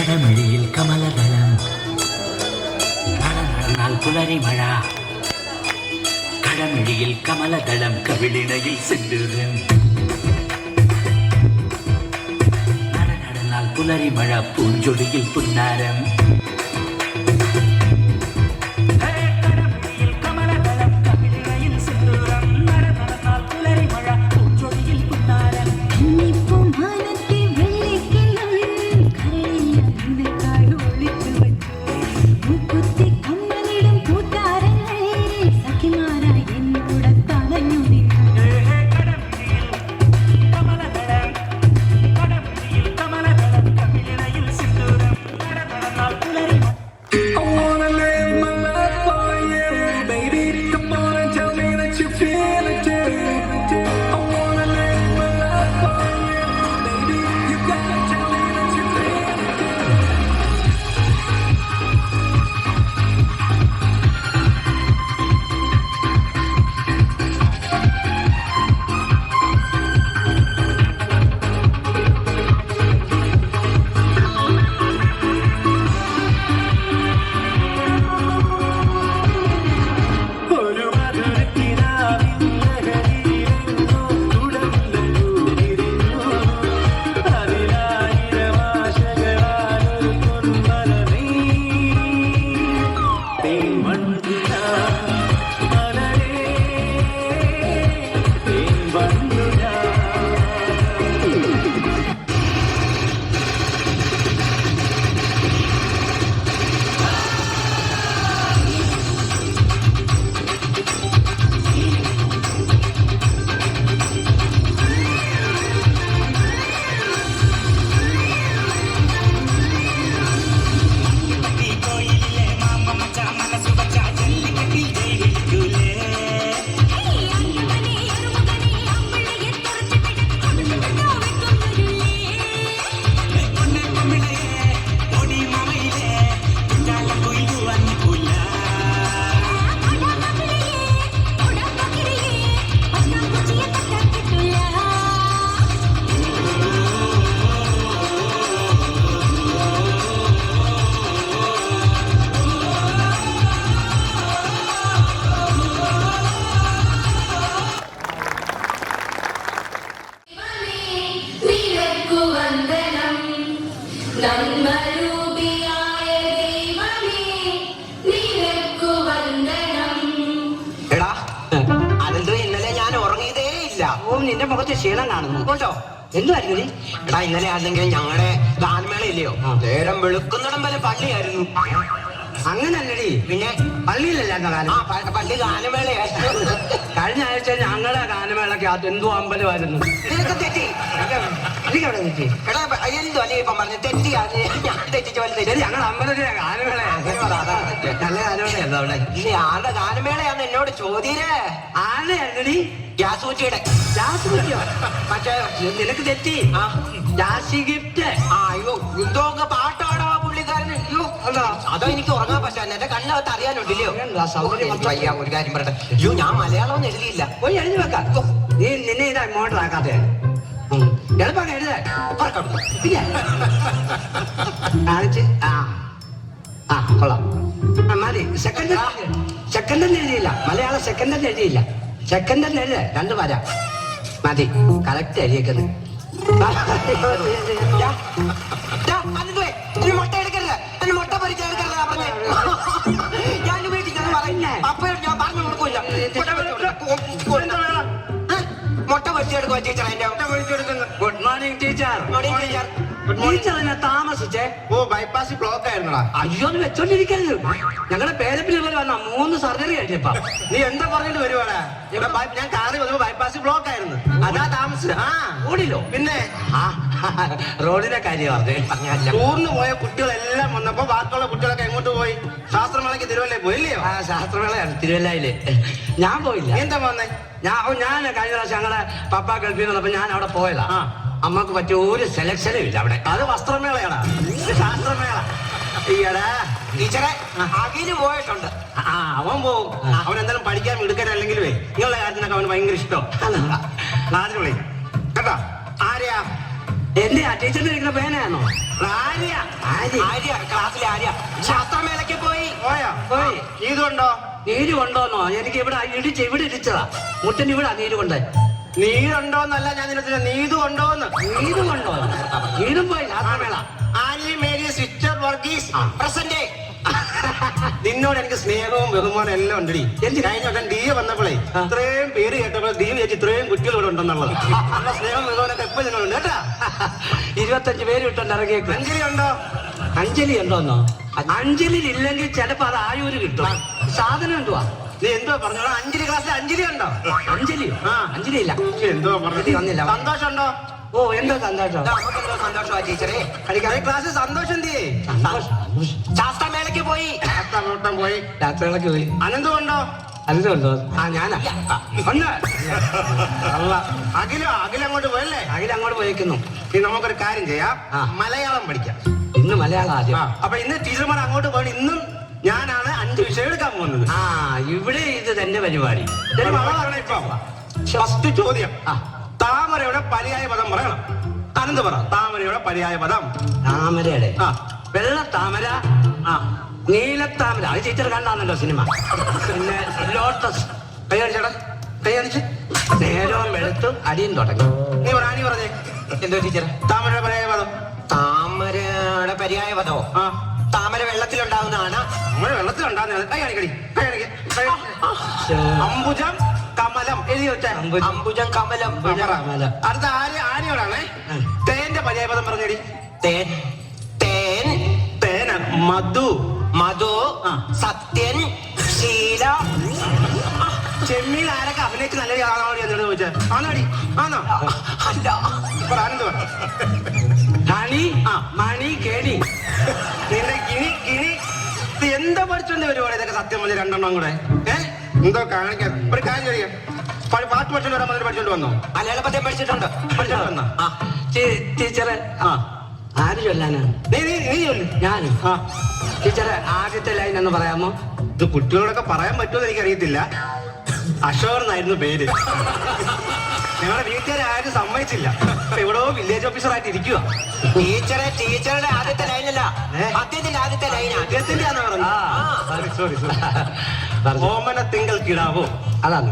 കടമിഴിയിൽ കമലദളം നടന്നാൽ പുലരി മഴ കടമിഴിയിൽ കമലദളം കവിളിണയിൽ സിന്ദൂരം നടന്നാൽ പുലരി മഴ പൂഞ്ചൊടിയിൽ പുന്നാരം നിന്റെ മുഖത്ത് ക്ഷീണം കാണുന്നു കേട്ടോ. എന്തുവായിരുന്നു നീ? എടാ ഇന്നലെ ആണെങ്കിൽ ഞങ്ങളുടെ ഗാനമേള ഇല്ലയോ, നേരം വെളുക്കുന്നിടം വരെ പള്ളിയായിരുന്നു. അങ്ങനല്ലടി, പിന്നെ പള്ളിയിലല്ലായിരുന്ന ഗാനം? പള്ളി ഗാനമേളയായിരുന്നു. കഴിഞ്ഞ ആഴ്ച ഞങ്ങളുടെ ഗാനമേളക്ക് അത് എന്തോ അമ്പലമായിരുന്നു. നിനക്ക് തെറ്റി, എനിക്കവിടെ തെറ്റി. എടാ എന്തോ അല്ലേ ഇപ്പം പറഞ്ഞു തെറ്റി? ഞാൻ തെറ്റിച്ച പോലെ തെറ്റി. ഞങ്ങളുടെ അമ്പലത്തിലെ ഗാനമേളയാണ്, നല്ല ഗാനമേളയായിരുന്നു അവിടെ. ഇനി ആരുടെ ഗാനമേളയാന്ന് എന്നോട് ചോദ്യര്? ആരുടെയായിരുന്നടി? ഗ്യാസ് കുറ്റിയുടെ. ഗ്യാസ് കുറ്റിയോ? മറ്റേ നിനക്ക് തെറ്റി, ജാസി ഗിഫ്റ്റ്. അയ്യോ എന്തോക്കെ പാട്ടാടോ പുള്ളിക്കാരന്. അയ്യോ അതോ എനിക്ക് ഉറങ്ങാൻ പറ്റാ, എന്റെ കണ്ണകത്ത് അറിയാനുണ്ടല്ലോ. ഒരു കാര്യം പറയട്ടെ, അയ്യോ ഞാൻ മലയാളം ഒന്നും എഴുതിയില്ല. പോയി എഴുതി വെക്കാം. നീ നിന്നെ ഇതാ മോട്ടർ ആക്കാതെ എളുപ്പം എഴുതേ. പിന്നെ കാണിച്ച് കൊള്ളാം മതി. സെക്കൻഡ് എഴുതിയില്ല, മലയാളം സെക്കൻഡ് എഴുതിയില്ല. സെക്കൻഡ് എഴുതേ, 2 വരാം മതി. കറക്റ്റ് എഴുതിയേക്കുന്നത്. മുട്ട എടുക്കരുത്, മുട്ട പൊരിച്ചെടുക്കരുത് പറഞ്ഞേ. ഞാൻ വീട്ടിൽ പറയുന്നേ അപ്പയോട് ഞാൻ പറഞ്ഞു കൊടുക്കൂല. മുട്ട പൊരിച്ചെടുക്കുക ടീച്ചർ. Good morning teacher. ടീച്ചറിനെ താമസിച്ചേ? ഓ ബൈപ്പാസ് ബ്ലോക്ക് ആയിരുന്നടാ. അയ്യോ ഒന്ന് വെച്ചോണ്ടിരിക്കരുത്, ഞങ്ങളുടെ പേരപ്പിന് പോലെ വന്ന 3 സർജറി കഴിഞ്ഞപ്പ. നീ എന്താ പറഞ്ഞിട്ട് വരുവാടാ? ഞാൻ കാറി വന്നപ്പോ ബൈപ്പാസ് ബ്ലോക്ക് ആയിരുന്നു, അതാ താമസിച്ചത്. ഓടില്ലോ? പിന്നെ റോഡിന്റെ കാര്യം പറഞ്ഞ ടൂറിന് പോയ കുട്ടികളെല്ലാം വന്നപ്പോ ബാക്കിയുള്ള കുട്ടികളൊക്കെ എങ്ങോട്ട് പോയി? ശാസ്ത്രമേളയ്ക്ക് തിരുവല്ലയിൽ പോയില്ലയോ? ശാസ്ത്രമേളയാണ് തിരുവല്ലയില്. ഞാൻ പോയില്ല. എന്താ വന്നേ? ഞാൻ കഴിഞ്ഞ പ്രാവശ്യം ഞങ്ങളെ പപ്പ ഗൾഫിൽ വന്നപ്പോ ഞാൻ അവിടെ പോയതാ. അമ്മക്ക് പറ്റിയ ഒരു സെലക്ഷനും ഇല്ല അവിടെ. അത് വസ്ത്രമേളയാണ്, ശാസ്ത്രമേള. ഈയടാ ടീച്ചറെ അഖില് പോയിട്ടുണ്ട്. അവൻ പോവും. അവൻ എന്തായാലും പഠിക്കാൻ എടുക്കാനല്ലെങ്കിലും നിങ്ങളുടെ കാര്യത്തിനൊക്കെ അവന് ഭയങ്കര ഇഷ്ടം. നാട്ടിൽ വിളിക്കും കേട്ടോ. ആരെയാ? എന്റെ ആ ടീച്ചറിന്റെ ഇരിക്കുന്ന പേനാണോ? ആര്യ ആര്യ. ആര്യ ക്ലാസ്സിലെ ആര്യ ശാസ്ത്രമേളയ്ക്ക് പോയി. പോയി. ഇതുണ്ടോ? നീര് കൊണ്ടോന്നോ? എനിക്ക് ഇവിടെ ഇവിടെ ഇടിച്ചതാ. മുട്ടിന് ഇവിടെ നീര് കൊണ്ട്. നീരുണ്ടോന്നല്ല ഞാൻ നിന്നെ നീതു ഉണ്ടോന്ന്. നീര് കൊണ്ടോ? നീരും പോയി ശാസ്ത്രമേള. Annie Mary sister Varghese present. നിന്നോട് എനിക്ക് സ്നേഹവും ബഹുമാനം എല്ലാം ഉണ്ടടി. കഴിഞ്ഞ വട്ടം ഡി വന്നപ്പോഴേ ഇത്രയും പേര് കേട്ടപ്പോൾ ഡി ചേച്ചി ഇത്രയും കുട്ടികൾ ഇവിടെ ഉണ്ടെന്നുള്ളത്. നമ്മുടെ സ്നേഹം ബഹുമാനൊക്കെ എപ്പോഴും നിങ്ങളുണ്ട് കേട്ടാ. 25 പേര് വിട്ടുണ്ട് ഇറങ്ങിയേക്ക്. അഞ്ജലി ഉണ്ടോ? അഞ്ജലി ഉണ്ടോന്നോ? അഞ്ജലി ഇല്ലെങ്കിൽ ചിലപ്പോ അത് ആയൂര് കിട്ടും. സാധനം എന്തുവാ? നീ എന്തോ പറഞ്ഞോളാം. അഞ്ജലി ക്ലാസ്സിൽ അഞ്ജലി ഉണ്ടോ? അഞ്ജലിയോ? അഞ്ജലി ഇല്ല. എന്തോ പറഞ്ഞു വന്നില്ല. സന്തോഷം ഉണ്ടോ? ഓ എന്താ സന്തോഷം? നമുക്കെന്തോ സന്തോഷമാ ടീച്ചറെ. ക്ലാസ്സിൽ സന്തോഷം എന്തിയേ? ശാസ്ത്രമേളയ്ക്ക് പോയി. ശാസ്ത്രമേള പോയി. ശാസ്ത്രമേളയ്ക്ക് പോയി. അനന്തും ഉണ്ടോ? അനന്തമുണ്ടോ? ആ ഞാനാ. അഖില അങ്ങോട്ട് പോയല്ലേ? അഖില അങ്ങോട്ട് പോയേക്കുന്നു. ഇനി നമുക്കൊരു കാര്യം ചെയ്യാം. മലയാളം പഠിക്കാം. ഇന്ന് മലയാളം ആദ്യം. അപ്പൊ ഇന്ന് ടീച്ചർമാർ അങ്ങോട്ട് പോയി. ഇന്നും ഞാനാണ് 5 വിഷയം എടുക്കാൻ പോകുന്നത്. ആ ഇവിടെ ഇത് തന്നെ പരിപാടി. ഫസ്റ്റ് ചോദ്യം. താമരയുടെ പര്യായ പദം പറയണം. അനന്ത് പറ. താമരയുടെ പര്യായ പദം. താമരയുടെ വെള്ള താമര, നീലത്താമര. അത് ടീച്ചർ കണ്ടാന്നല്ലോ സിനിമ. പിന്നെ ലോട്ടസ്. കൈയടിച്ചേടാ. കൈയടിച്ച് നേരവും വെളുത്തും അടിയും തുടങ്ങി. നീ ആനി പറഞ്ഞേ. എന്തോ ടീച്ചറെ? താമരയുടെ പര്യായ പദം. താമരയുടെ പര്യായ പദമോ? താമര വെള്ളത്തിലുണ്ടാവുന്നതാണ്. നമ്മൾ വെള്ളത്തിലുണ്ടാകുന്ന കൈ കാണിക്കടി. കൈ കാണിക്ക. അംബുജം കമലം എഴുതി വെച്ച. അംബുജം കമലം. അടുത്ത ആനയോടാണ്. തേന്റെ പര്യായപദം പറഞ്ഞടി. തേൻ. തേൻ. തേന. മധു. മധു. സത്യൻ. ശീല. ചെമ്മീൻ ആരൊക്കെ അഭിനയിച്ച് നല്ല ആണോടി എന്നോട് ചോദിച്ചത്? ആണോടി? ആണോ? അല്ല. ഇപ്പൊ ആനന്ദ് പറ. ഹണി. മണി. കേണി. നിന്റെ കിണി. കിണി. എന്താ പഠിച്ചോണ്ട് വരുവാണ് ഇതൊക്കെ? സത്യം പറഞ്ഞ രണ്ടെണ്ണം കൂടെ എന്തോ കാണിക്കാൻ. ഒരു കാര്യം ചെയ്യാം. പാട്ട് പഠിച്ചോണ്ട് വരാൻ വന്നിട്ട് പഠിച്ചോണ്ട് വന്നോ? മലയാള പദ്യം പഠിച്ചിട്ടുണ്ട്. പഠിച്ചോണ്ട് വന്നോ? ടീച്ചറെ ആര് ചൊല്ലാനാണ്? നീ ചൊല്ലു. ഞാനും. ടീച്ചറെ ആദ്യത്തെ ലൈൻ എന്ന് പറയാമോ? ഇത് കുട്ടികളോടൊക്കെ പറയാൻ പറ്റുമോ എന്ന് എനിക്കറിയത്തില്ല. അശോകർ എന്നായിരുന്നു പേര്. ഞങ്ങളുടെ വീട്ടുകാരെ ആരും സമ്മതിച്ചില്ല. എവിടെയോ വില്ലേജ് ഓഫീസറായിട്ട് ഇരിക്കുക. ടീച്ചറുടെ ആദ്യത്തെ ലൈനല്ല, അദ്ദേഹത്തിന്റെ ആദ്യത്തെ ലൈനാ. അദ്ദേഹത്തിന്റെ ആണെന്ന് പറഞ്ഞു. സോറി. ഓമന തിങ്കൾ കിടാവോ? അതാണ്.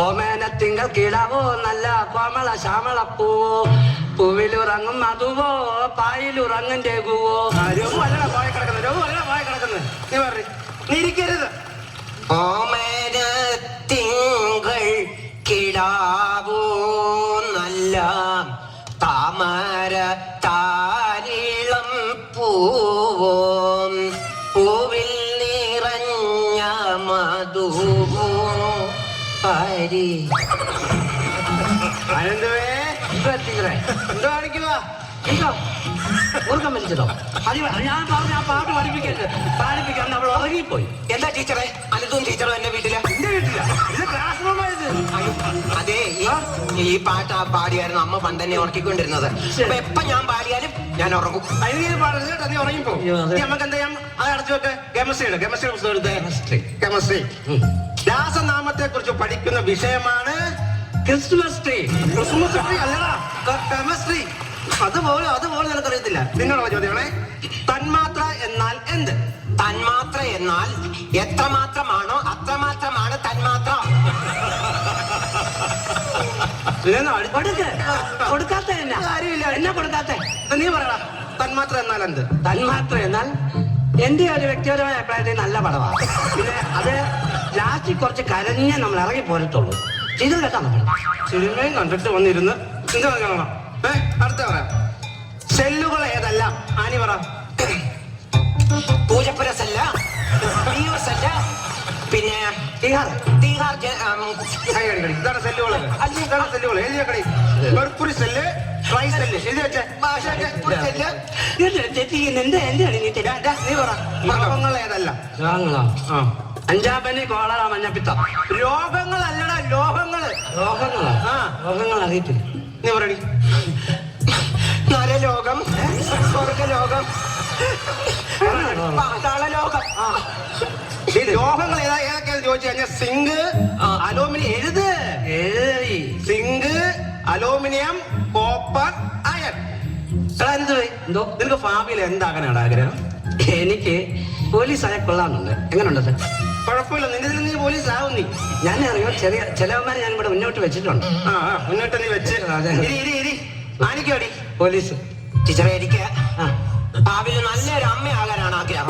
ഓമന തിങ്കൾ കിടാവോ നല്ല കോമള ശ്യാമള പൂവോ, പൂവിലുറങ്ങും മധുവോ, പായിലുറങ്ങും രഘുവോ. രഘു അല്ലടാ പോയ കിടക്കുന്നത്. രഘു അല്ലടാ പോയ കിടക്കുന്നത്. നീ പറഞ്ഞു. നീ ഇരിക്കരുത്. ഓമന തിങ്കൾ കിടാവോ നല്ല താമര താരിളം പൂവോ, പൂവിൽ നിറഞ്ഞ മധുവോ ഹരി. അനന്തുവേ എന്തോ കാണിക്കുക? ഊർക്കം വലിച്ചതോ? ഞാൻ പറഞ്ഞ ആ പാട്ട് പഠിപ്പിക്കാൻ അവൾ ഉറങ്ങിപ്പോയി. എന്താ ടീച്ചറെ? അനന്തും ടീച്ചറും എന്റെ വീട്ടില്? എന്റെ വീട്ടില. ഇത് ക്ലാസ് റൂമായത്. അതെ, ഈ പാട്ട് പാടിയായിരുന്നു അമ്മ പണ്ട് തന്നെ ഉറക്കിക്കൊണ്ടിരുന്നത്. അപ്പൊ എപ്പൊ ഞാൻ പാടിയാലും ഞാൻ ഉറങ്ങും. അതിന് പാടുന്നത് കേട്ടോ. നീ ഉറങ്ങിപ്പോ. നമുക്ക് എന്താ ചെയ്യാം? അത് അടച്ചു വെക്ക്. കെമിസ്ട്രി പുസ്തകം എടുത്തേ. കെമിസ്ട്രി. രാസനാമത്തെ കുറിച്ച് പഠിക്കുന്ന വിഷയമാണ് ക്രിസ്മസ് ട്രീ. ക്രിസ്മസ് ട്രീ അല്ലടാ, കെമിസ്ട്രി. അതുപോലെ നിനക്കറിയത്തില്ല. നിന്നുള്ള ചോദ്യമാണേ. തന്മാത്ര എന്നാൽ എന്ത്? തന്മാത്ര എന്നാൽ എത്രമാത്രമാണോ അത്രമാത്രമാണ് തന്മാത്ര. കൊടുക്കാത്ത കാര്യമില്ല. എന്നാ കൊടുക്കാത്ത? നീ പറയടാ. തന്മാത്ര എന്നാൽ എന്ത്? തന്മാത്ര എന്നാൽ എന്റെ ഒരു വ്യക്തിപരമായ അഭിപ്രായത്തിൽ നല്ല പടമാണ്. പിന്നെ അത് ലാസ്റ്റിൽ കുറച്ച് കരഞ്ഞേ നമ്മൾ ഇറങ്ങി പോരത്തുള്ളൂ. ഇത് കേട്ടാ നമ്മൾ സിനിമയും കണ്ടിട്ട് വന്നിരുന്ന് എന്താ കാണണം. അടുത്ത പറയാം. സെല്ലുകൾ ഏതെല്ലാം? ആനി പറ. പൂജപ്പുര സെല്ല, പിയൂർ സെല്ല, പിന്നെ ഇതാണ് സെല്ലുകൾ. എഴുതി വെക്കണേ. മെർക്കുറി സെല്ല്, ട്രൈ സെല്ല് എഴുതി വെച്ചേ. നീ പറ. രോഗങ്ങൾ ഏതല്ല? അഞ്ചാപനി, കോളറ, മഞ്ഞപ്പിത്തം. രോഗങ്ങളല്ലടാ, ലോഹങ്ങള്. രോഗങ്ങൾ അറിയത്തില്ല. നീ പറയടി. നരലോകം, സ്വർഗലോകം, പാതാളലോകം. ഈ ലോഹങ്ങൾ ഏതൊക്കെയാന്ന് ചോദിച്ചു കഴിഞ്ഞാൽ സിങ്ക്, അലൂമിനിയം. എഴുതി. Zinc, aluminium, copper, iron. എടാ എന്തുവേ എന്തോ നിനക്ക് ഭാവിയിൽ എന്താകാനാണ് ആഗ്രഹം? എനിക്ക് പോലീസായ കൊള്ളാമെന്നുണ്ട്. എങ്ങനെയുണ്ടത്? കുഴപ്പമില്ല, നിന്റെ നീ പോലീസ് ആവും നീ. ഞാൻ അറിയാം, ചെറിയ ചിലവന്മാരെ ഞാൻ ഇവിടെ മുന്നോട്ട് വെച്ചിട്ടുണ്ട്. മുന്നോട്ട് നീ വെച്ച് അതെ. ആനിക്കോടി പോലീസ് ടീച്ചറെ എനിക്ക് ആ ഭാവിയിൽ നല്ലൊരു അമ്മയാകാനാണ് ആഗ്രഹം.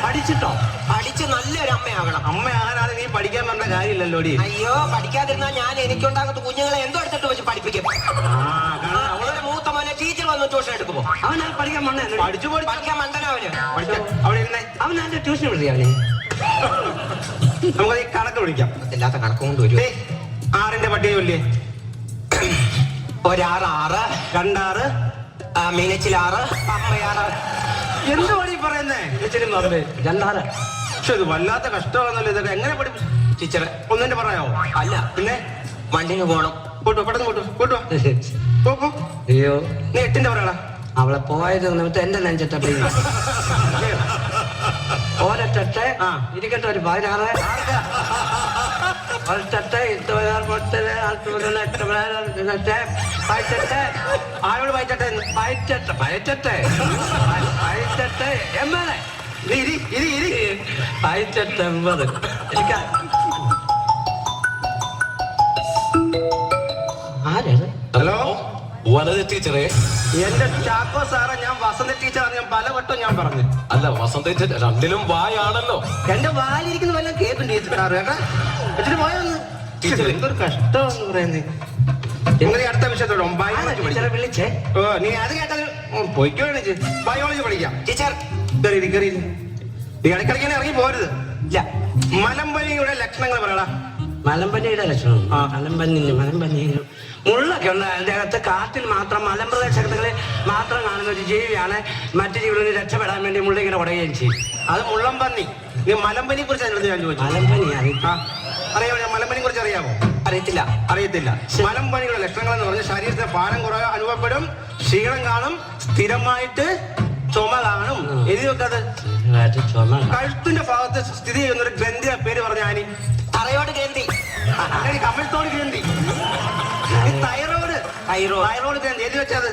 പഠിച്ചിട്ടോ? പഠിച്ച് നല്ലൊരു അമ്മയാകണം. അമ്മയാകാനാണ് നീ പഠിക്കാൻ പറഞ്ഞ കാര്യമില്ലല്ലോടി. അയ്യോ പഠിക്കാതിരുന്നാൽ ഞാൻ എനിക്കുണ്ടാകുന്ന കുഞ്ഞുങ്ങളെ എന്തോ എടുത്തിട്ട് വെച്ച് പഠിപ്പിക്കും. അവരുടെ മൂത്ത മോനെ ടീച്ചർ വന്ന് ട്യൂഷൻ എടുക്കുമോ? അവൻ പഠിക്കാൻ മണ്ണ പഠിക്കാൻ മണ്ടനവന്. അവിടെ ഇരുന്നേ, അവൻ എന്റെ ട്യൂഷൻ വിളിച്ചു. അവനെ നമുക്ക് ഈ കണക്ക് വിളിക്കാം. ഇല്ലാത്ത കണക്ക് കൊണ്ട് വരും. 6ന്റെ പട്ടിക ചൊല്ലിയേ. 1 6 6 2 6 മീനച്ചിൽ 6 പമ്പയാറ്. എന്ത് പണി പറയുന്നേ? രണ്ടാറ്. പക്ഷെ ഇത് വല്ലാത്ത കഷ്ടമാണല്ലോ. ഇതൊക്കെ എങ്ങനെ പഠിപ്പിച്ചു? ടീച്ചറെ ഒന്നെ പറയാവോ? അല്ല പിന്നെ വണ്ടിന് പോണം. കൂട്ടോ, പെട്ടെന്ന് കൂട്ടോ. പോ. അയ്യോ നീ 8ന്റെ പറയടാ. അവളെ പോയത് നിമിത്തം എന്റെ നെഞ്ചത്തെ ഓരട്ടെ ഇരിക്കട്ടെ. ഒരു 16 ആരോട് വായിച്ചട്ടെ? ഹലോ വനജ ടീച്ചറെ. എന്റെ ചാക്കോ സാറേ, ഞാൻ വസന്ത ടീച്ചറാണ്. ഞാൻ പലവട്ടം ഞാൻ പറഞ്ഞു. അല്ല വസന്ത ടീച്ചർ രണ്ടിലും വായാണല്ലോ. എന്റെ വാലിരിക്കുന്ന വല്ലതും കേൾക്കുന്നുണ്ട് ടീച്ചർ കേട്ടാ. എന്നിട്ട് പോയൊന്ന് ടീച്ചർ എന്തൊരു കഷ്ടമെന്ന് പറയുന്നേ. നിങ്ങൾ അടുത്ത വിഷയത്തോടെ ടീച്ചറെ വിളിച്ചേ. ഓ നീ അത് കേട്ടത് പൊയ്ക്കോണിച്ച് ബയോളജി പഠിക്കാം. ടീച്ചർ കയറി നീ ഇടയ്ക്കിടയ്ക്ക് ഇറങ്ങി പോരുത്. ഇല്ല. മലമ്പനിയുടെ ലക്ഷണങ്ങൾ പറയടാ. മലമ്പനിയുടെ ലക്ഷണം. മലമ്പനി മുള്ളൊക്കെ ഉണ്ട് അതിന്റെ അകത്ത്. കാട്ടിൽ മാത്രം മലമ്പ്രദേശങ്ങളിൽ മാത്രം കാണുന്ന ഒരു ജീവിയാണ്. മറ്റു ജീവികളിൽ രക്ഷപ്പെടാൻ വേണ്ടി മുള്ളിങ്ങനെ ഉടയുകയും ചെയ്യും. അത് മുള്ളംപന്നി. നീ മലമ്പനിയെ കുറിച്ച് എന്നോട് ഞാൻ ചോദിച്ചു. മലമ്പനിയാണ്. അറിയാമോ? ഞാൻ മലമ്പനിയെ കുറിച്ച് അറിയാമോ? അറിയത്തില്ല. അറിയത്തില്ല. മലമ്പനിയുടെ ലക്ഷണങ്ങൾ എന്ന് പറഞ്ഞാൽ ശരീരത്തിന് ഭാരം കുറവ് അനുഭവപ്പെടും, ക്ഷീണം കാണും, സ്ഥിരമായിട്ട് ചുമ കാണും. എഴുതി വെക്കത്. കഴുത്തിന്റെ ഭാഗത്ത് സ്ഥിതി ചെയ്യുന്ന ഒരു ഗ്രന്ഥിയുടെ പേര് പറഞ്ഞ ആനി. തറയോട് ഗ്രന്ഥി. കമഴ്ത്തോട് ഗ്രന്ഥി. തൈറോയ്ഡ് ഗ്രന്ഥി. എഴുതി വെച്ചത്.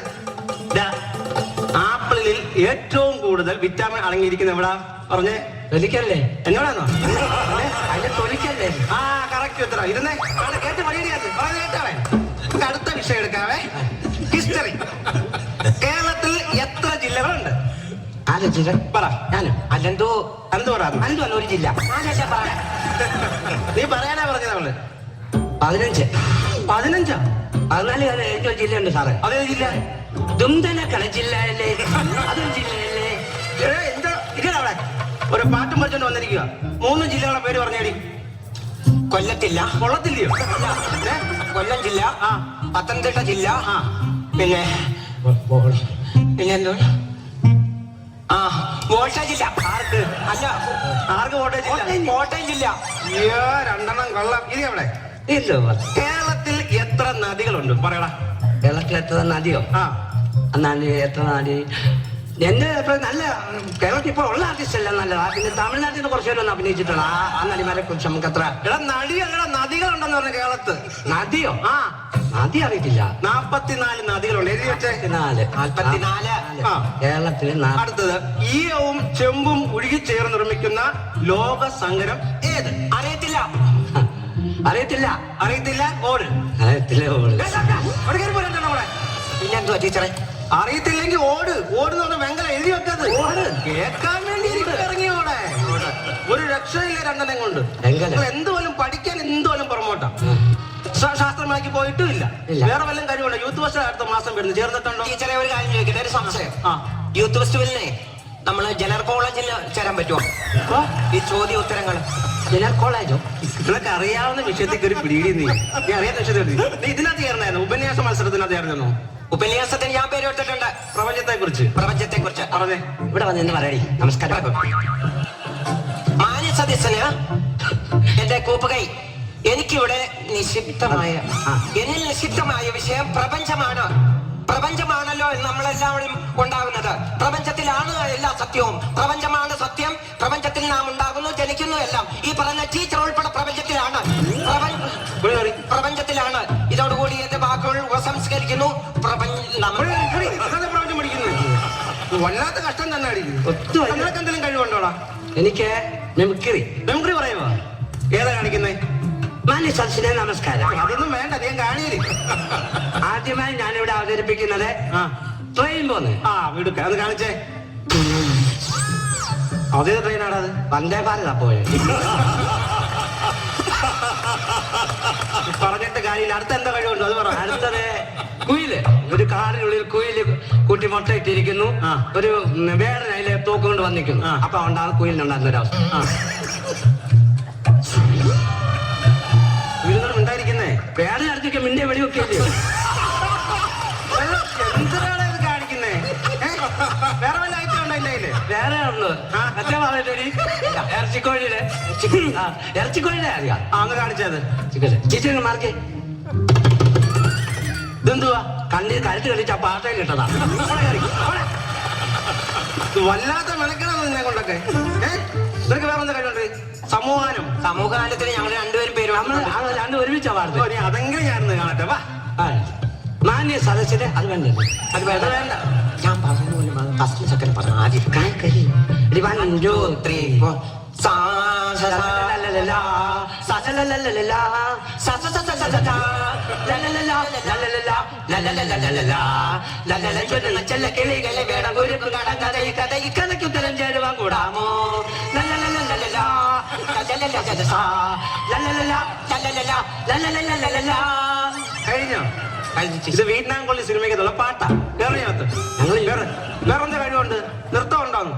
ആപ്പിളിൽ ഏറ്റവും കൂടുതൽ വിറ്റാമിൻ അടങ്ങിയിരിക്കുന്ന എവിടാ പറഞ്ഞേ? തൊലിക്കല്ലേ? എന്നോടാന്നോ? അതിന്റെ തൊലിക്കല്ലേ? ആ കറക്റ്റ് ഉത്തരം. ഇരുന്നേ കേട്ട് പണിയാത് പറഞ്ഞു കേട്ടാവേ. അടുത്ത വിഷയം എടുക്കാവേ. ഹിസ്റ്ററി. കേരളത്തിൽ എത്ര ജില്ലകളുണ്ട്? ആര് ജില്ല? പറ. ഞാനും അല്ലെന്തോ എന്ത് പറയാ? അല്ല ഒരു ജില്ല. നീ പറയാനാ പറഞ്ഞത് അവള്. 15. 15? 14 കഴിഞ്ഞ ജില്ലയുണ്ട് സാറേ. അതേ ജില്ല? ദുംതനക്കട ജില്ലയല്ലേ? അതൊരു ജില്ലയല്ലേ? എന്താ ഇങ്ങനെ അവിടെ ഒരു പാട്ടും പഠിച്ചോണ്ട് വന്നിരിക്കുക. 3 ജില്ലകളുടെ പേര് പറഞ്ഞേടി. കൊല്ലത്തില്ല. കൊള്ളത്തില്ലയോ? കൊല്ലം ജില്ല, പത്തനംതിട്ട ജില്ല, പിന്നെ എന്തോ വോൾട്ട ജില്ല. ആർക്ക്? അല്ല ആർക്ക് കോട്ടയം? കോട്ടയം ജില്ല. അയ്യോ 2 കൊള്ളാം. ഇനി അവിടെ കേരളത്തിൽ എത്ര നദികളുണ്ട്? പറയടാ. കേരളത്തിൽ എത്ര നദിയോ? നദി എത്ര നദി? എന്റെ നല്ല കേരളത്തിൽ ഇപ്പോൾ ഉള്ള ആർട്ടിസ്റ്റ് എല്ലാം നല്ലതാ. പിന്നെ തമിഴ്നാട്ടിൽ നിന്ന് കുറച്ചു പേര് ഒന്ന് അഭിനയിച്ചിട്ടുള്ള ആ നടിമാരെ കുറിച്ച് നമുക്ക് അത്ര. നദികളുണ്ടെന്ന് പറഞ്ഞ കേരളത്ത്. നദിയോ? നദി അറിയത്തില്ല. 44 നദികളുണ്ട്. എഴുതി വെച്ചേ. 44. കേരളത്തിൽ. അടുത്തത് ഈയവും ചെമ്പും ഉരുകിച്ചേർന്ന് നിർമ്മിക്കുന്ന ലോക സങ്കരം ഏത്? അറിയത്തില്ല. അറിയത്തില്ല. ഓട്. അറിയത്തില്ല. പിന്നെന്തുവാ ടീച്ചറെ? അറിയത്തില്ലെങ്കിൽ ഓട്. ഓടുന്ന് പറഞ്ഞ വെങ്കല എഴുതി വെക്കത്. കേൾക്കാൻ വേണ്ടി ഇറങ്ങിയോടെ ഒരു രക്ഷയില്ല. 2 കൊണ്ട് എന്തുപോലും പഠിക്കാൻ എന്തുപോലും പുറമോട്ടാ. ശാസ്ത്രമേളയ്ക്ക് പോയിട്ടും ഇല്ല. വേറെ വല്ലതും കഴിവുണ്ടോ? യൂത്ത് ഫെസ്റ്റിവൽ അടുത്ത മാസം വരുന്നു. ചേർന്നിട്ടുണ്ടോ? ടീച്ചറെ ഒരു കാര്യം ചോദിക്കട്ടെ, ഒരു സംശയം. യൂത്ത് ഫെസ്റ്റിവലിനെ നമ്മള് ജനറൽ കോളേജിൽ ചേരാൻ പറ്റുമോ? ഈ ചോദ്യ ഉത്തരങ്ങൾ ജനറൽ കോളേജോ? നിനക്ക് അറിയാവുന്ന വിഷയത്തേക്ക് ഒരു പിടി. നീ അറിയാത്ത വിഷയത്തിൽ നീ ഇതിനകത്ത് ചേർന്നായിരുന്നു. ഉപന്യാസ മത്സരത്തിനകത്ത് ചേർന്നോ? ഉപന്യാസത്തിന് ഞാൻ പേര് എടുത്തിട്ടുണ്ട്. പ്രപഞ്ചത്തെ കുറിച്ച് പറഞ്ഞേ. ഇവിടെ വന്നെന്ന് പറയടി. നമസ്കാരം. മാന്യ സദസ്യന് എന്റെ കൂപ്പുകൈ. എനിക്കിവിടെ എന്നിൽ നിക്ഷിപ്തമായ വിഷയം പ്രപഞ്ചമാണ്. പ്രപഞ്ചമാണല്ലോ നമ്മളെല്ലാവരും ഉണ്ടാകുന്നത്. പ്രപഞ്ചത്തിലാണ് എല്ലാ സത്യവും. പ്രപഞ്ചമാണ് സത്യം. പ്രപഞ്ചത്തിൽ നാം ഉണ്ടാകുന്നു, ജനിക്കുന്നു എല്ലാം. ഈ പറഞ്ഞ ടീച്ചർ ഉൾപ്പെടെ പ്രപഞ്ചത്തിലാണ്. പ്രപഞ്ചത്തിലാണ്. ഇതോടുകൂടി എന്റെ വാക്കുകൾ ഉപസംസ്കരിക്കുന്നു. പ്രപഞ്ചം വല്ലാത്ത കഷ്ടം തന്നെ അടിക്കുന്നു. ഒത്തു വയ്യ. നിനക്ക് എന്തെങ്കിലും കഴിവുണ്ടോടാ? എനിക്ക് മെമിക്രി. മെമ്മറി പറയുമോ? ഏതാ കാണിക്കുന്നേ? മാന്യ സദസ്സിനെ നമസ്കാരം. അതൊന്നും വേണ്ട, നീ കാണിയില്ലേ. ആദ്യമായി ഞാനിവിടെ അവതരിപ്പിക്കുന്നത് ട്രെയിൻ പോന്ന്. വിടുക്ക അത് കാണിച്ചേ. അതേത് ട്രെയിനാണ് അത്? വന്ദേ ഭാരതാ പോയെ. പറഞ്ഞിട്ട് കാര്യമില്ല. അടുത്ത എന്താ കഴിവുണ്ടോ അത് പറ. അടുത്തത് കുയില്. ഒരു കാടിനുള്ളിൽ കുയില് കുട്ടി മുട്ടയിട്ടിരിക്കുന്നു. ഒരു വേടൻ അതിലെ തോക്ക് കൊണ്ട് വന്നിരിക്കുന്നു. അപ്പൊ ഉണ്ടാകുന്ന കുയിലിനുണ്ടാകുന്ന ഒരു അവസ്ഥ. വീടുകളും ഉണ്ടായിരിക്കുന്നേ. വേടൻ അടുത്തേക്ക് മിണ്ടിയ വെടിവെക്കെ ഇല്ലയോ? എന്തിനാണ് ഇത് കാണിക്കുന്നേ? വേറെ വല്ല ഐറ്റം ഉണ്ടോ അതിന്റെ കയ്യില്? വേറെ ഉണ്ട്. മറ്റേ പറഞ്ഞിട്ടൊരു ഇറച്ചിക്കോഴിയുടെ ഇറച്ചിക്കോഴിയുടെ അറിയാം. ഒന്ന് കാണിച്ചത്. ചിക്കൻ മാർക്കേ. ഇതെന്തുവാ? കണ്ണിൽ കഴുത്ത് കളിച്ച പാട്ടയിൽ കിട്ടതാ. വല്ലാത്ത മെനക്കണം നിന്നെ കൊണ്ടൊക്കെ. നിനക്ക് വേറെ എന്താ കഴിവുണ്ട്? സമൂഹാനം. സമൂഹകാലത്തിന് ഞങ്ങൾ രണ്ടുപേരും പേര് നമ്മൾ രണ്ടും ഒരുമിച്ചാ പാടുന്നത്. അതെങ്കിലും ഞാനൊന്ന് കാണട്ടെ. വാ. മാന്യ സദസ്സിന് അത് വേണ്ടത്. അത് വേണ്ട വേണ്ട. ഞാൻ പറഞ്ഞ പോലെ ഫസ്റ്റ് സെക്കൻഡ് പറഞ്ഞു ആദ്യം. 1 2 3 4 സാ സ സ ലലലലാ സസലലലലാ സസസസസസ ലലലലാ ലലലലാ ലലലലലലാ ലലലല ചെല്ല കിളികളെ വേണം കുരുപ്പ് കടകഥയി കഥയി കഥയ്ക്കുത്തരം ചേരുവാൻ കൂടാമോ? ലലലലലലാ ലലലലലസാ ലലലലാ ലലലലാ ലലലലലലാ. കഴിഞ്ഞോ? ഇത് വീട്ടിനാൻ കൊള്ളി സിനിമയ്ക്കുള്ള പാട്ടാ. കേറിയകത്ത് വേറെ എന്താ കഴിവുണ്ട്? നൃത്തം ഉണ്ടോന്ന്?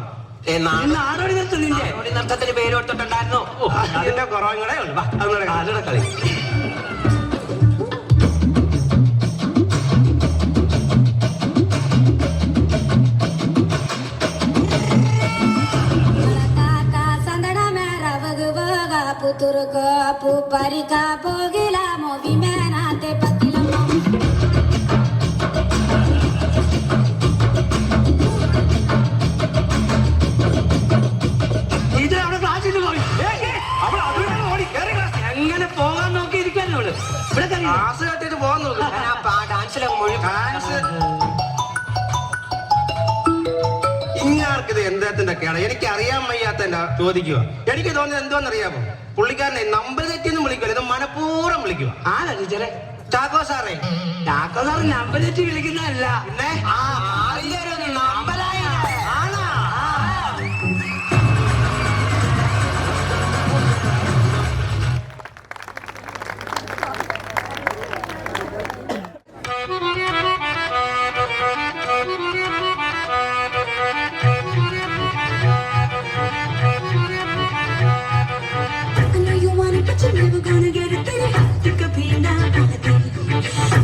ആരോടി നിർത്തും നിന്റെ നൃത്തത്തിന് പേര് കൊടുത്തിട്ടുണ്ടായിരുന്നു. അതിന്റെ കുറവും കൂടെ ഉണ്ട്. വാ, ആരുടെ കളി? Puturko apu parika pogila movi menate patilamo. ഇത് അവിടെ ക്ലാസ്സിൽ പോയി. എങ്ങനെ പോകാൻ നോക്കിയിരിക്കാനോ ഇവിടെ? ക്ലാസ് കെട്ടിട്ട് പോകാൻ നോക്കും. ഡാൻസിലൊക്കെ മുഴുവൻ ഡാൻസ് ഇങ്ങാർക്കിത് എന്തത്തിന്റെയൊക്കെയാണ് എനിക്ക് അറിയാൻ വയ്യാത്ത ചോദിക്കുക. എനിക്ക് തോന്നുന്നത് എന്തോന്നറിയാമോ? പുള്ളിക്കാരനെ നമ്പർ തെറ്റിയൊന്നും വിളിക്കില്ല, ഇത് മനഃപൂർവ്വം വിളിക്കുക. ആരാ ടീച്ചറെ? ചാക്കോ സാറേ. ചാക്കോ സാറ് നമ്പർ തെറ്റി വിളിക്കുന്നതല്ല. പിന്നെ നമ്പരായ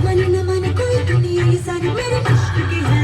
Mani na mani koi duniya ye sari mere ishq ki hai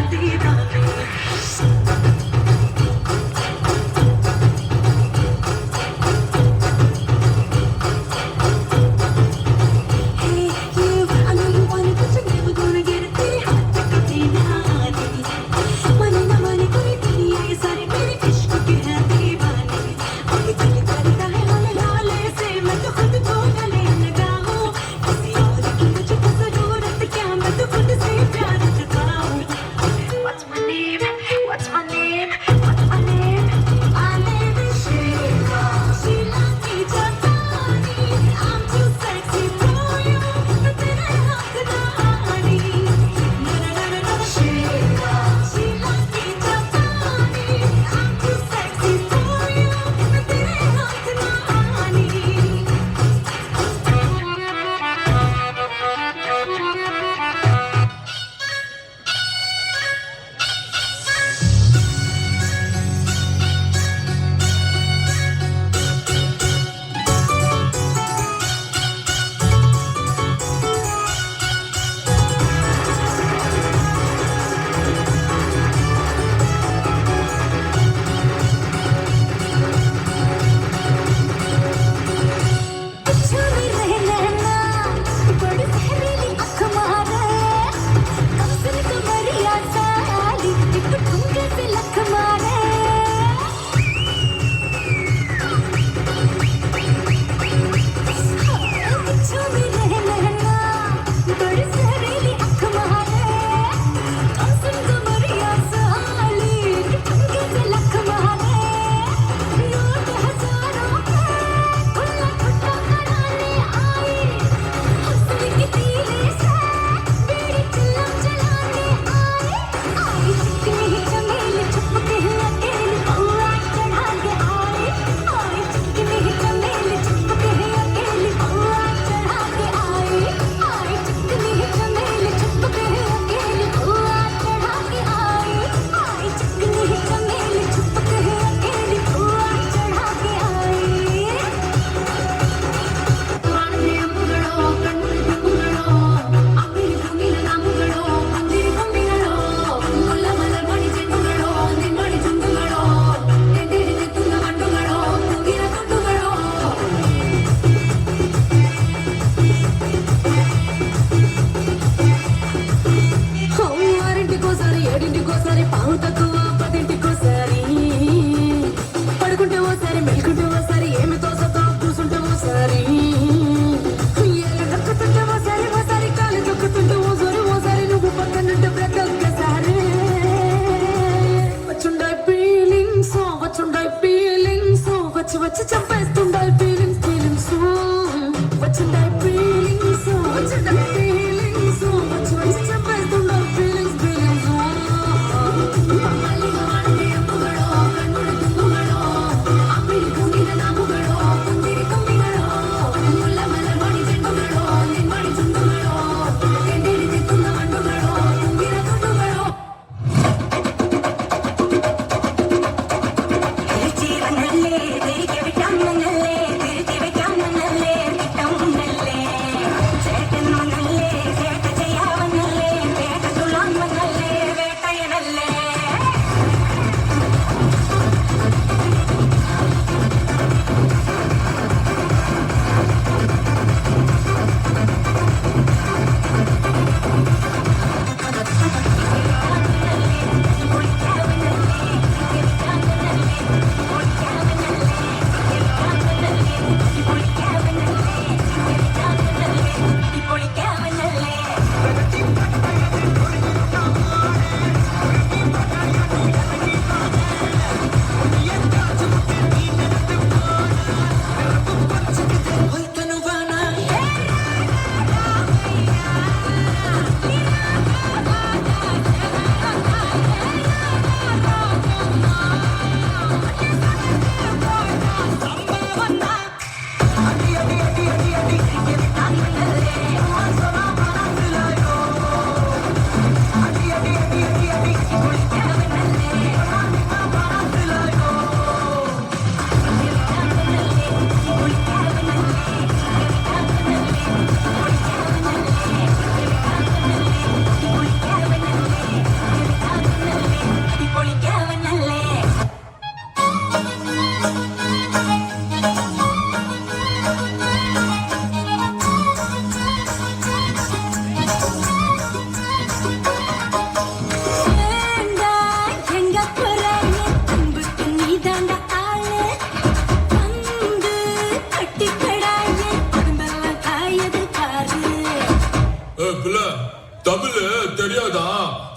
Tamil தெரியாதா?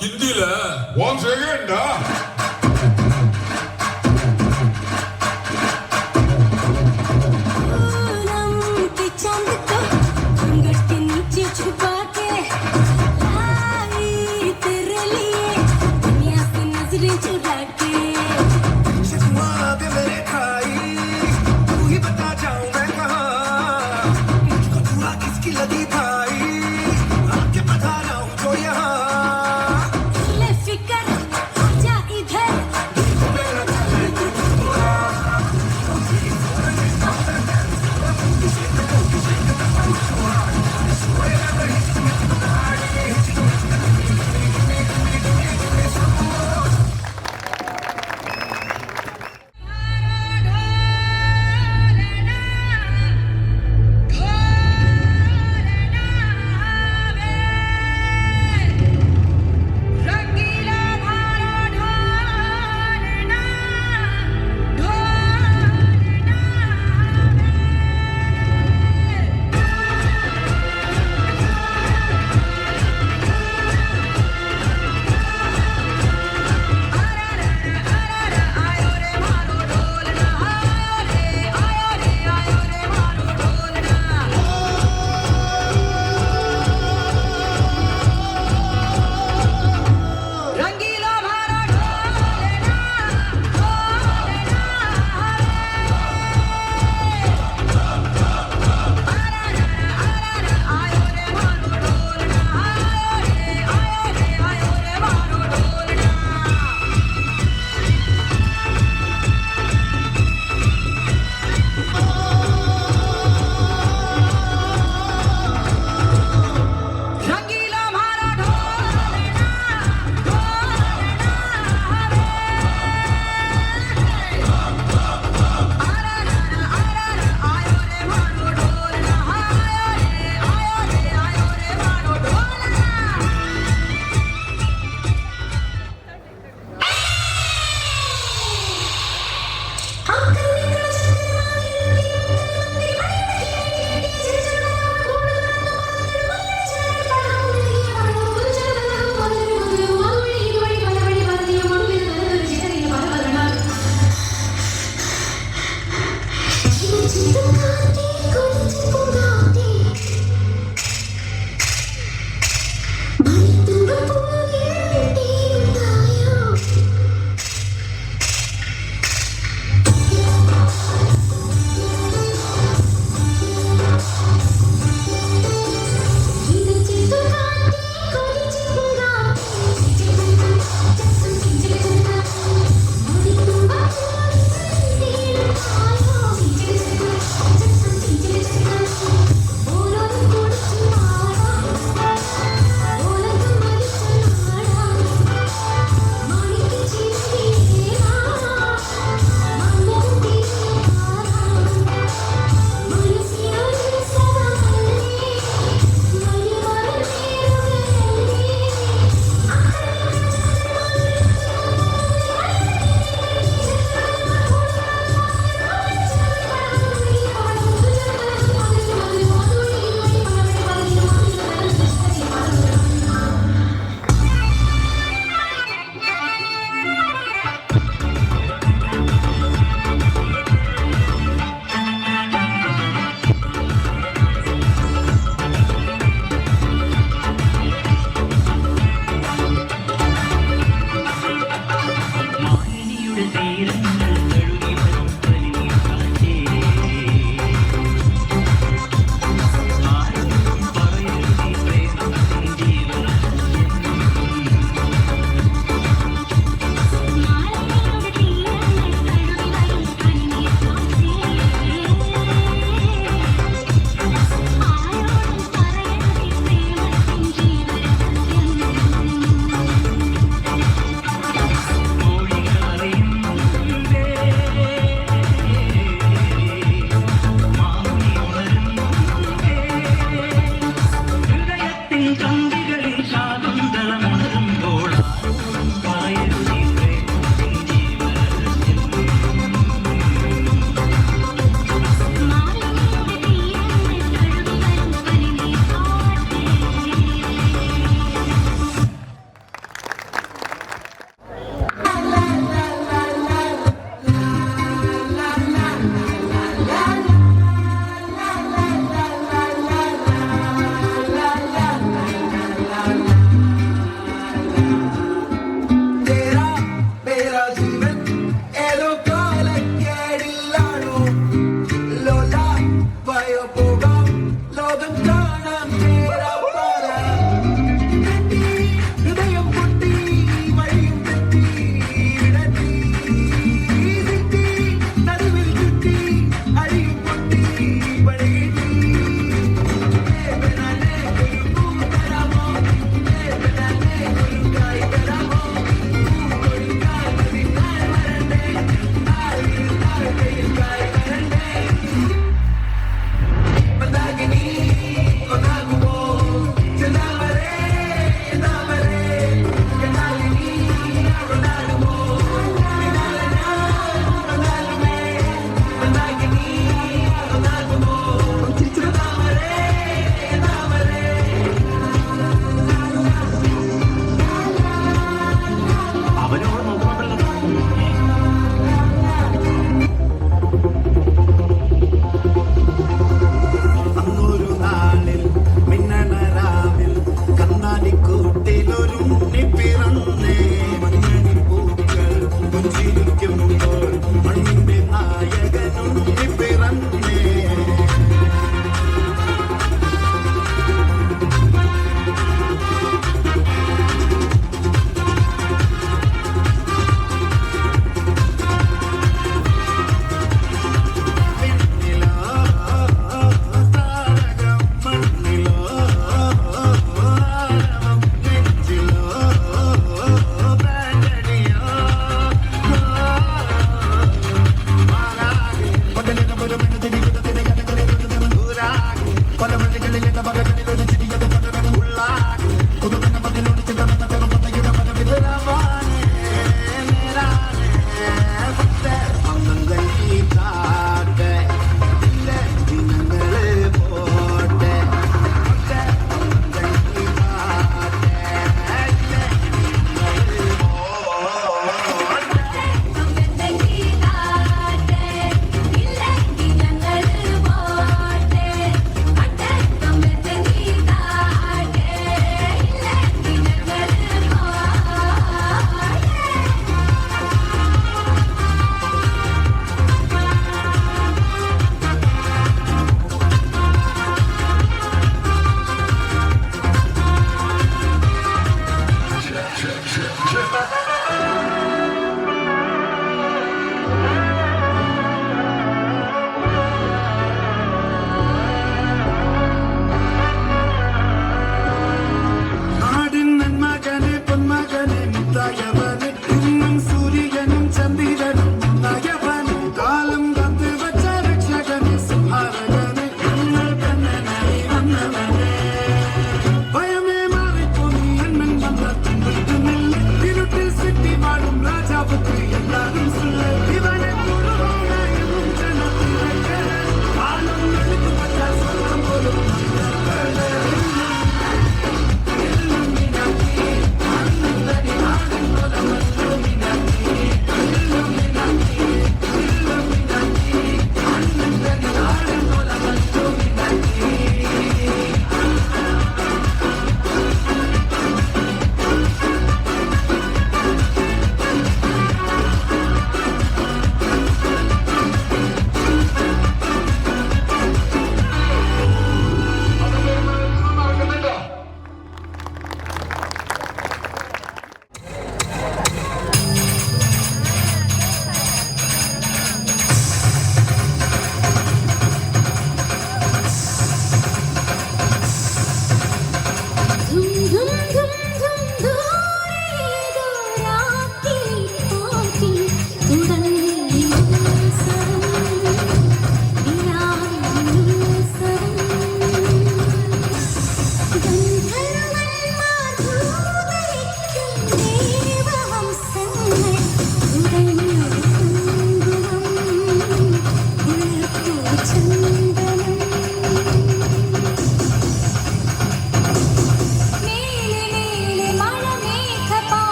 ஹிந்தில ஒன் செகண்டா.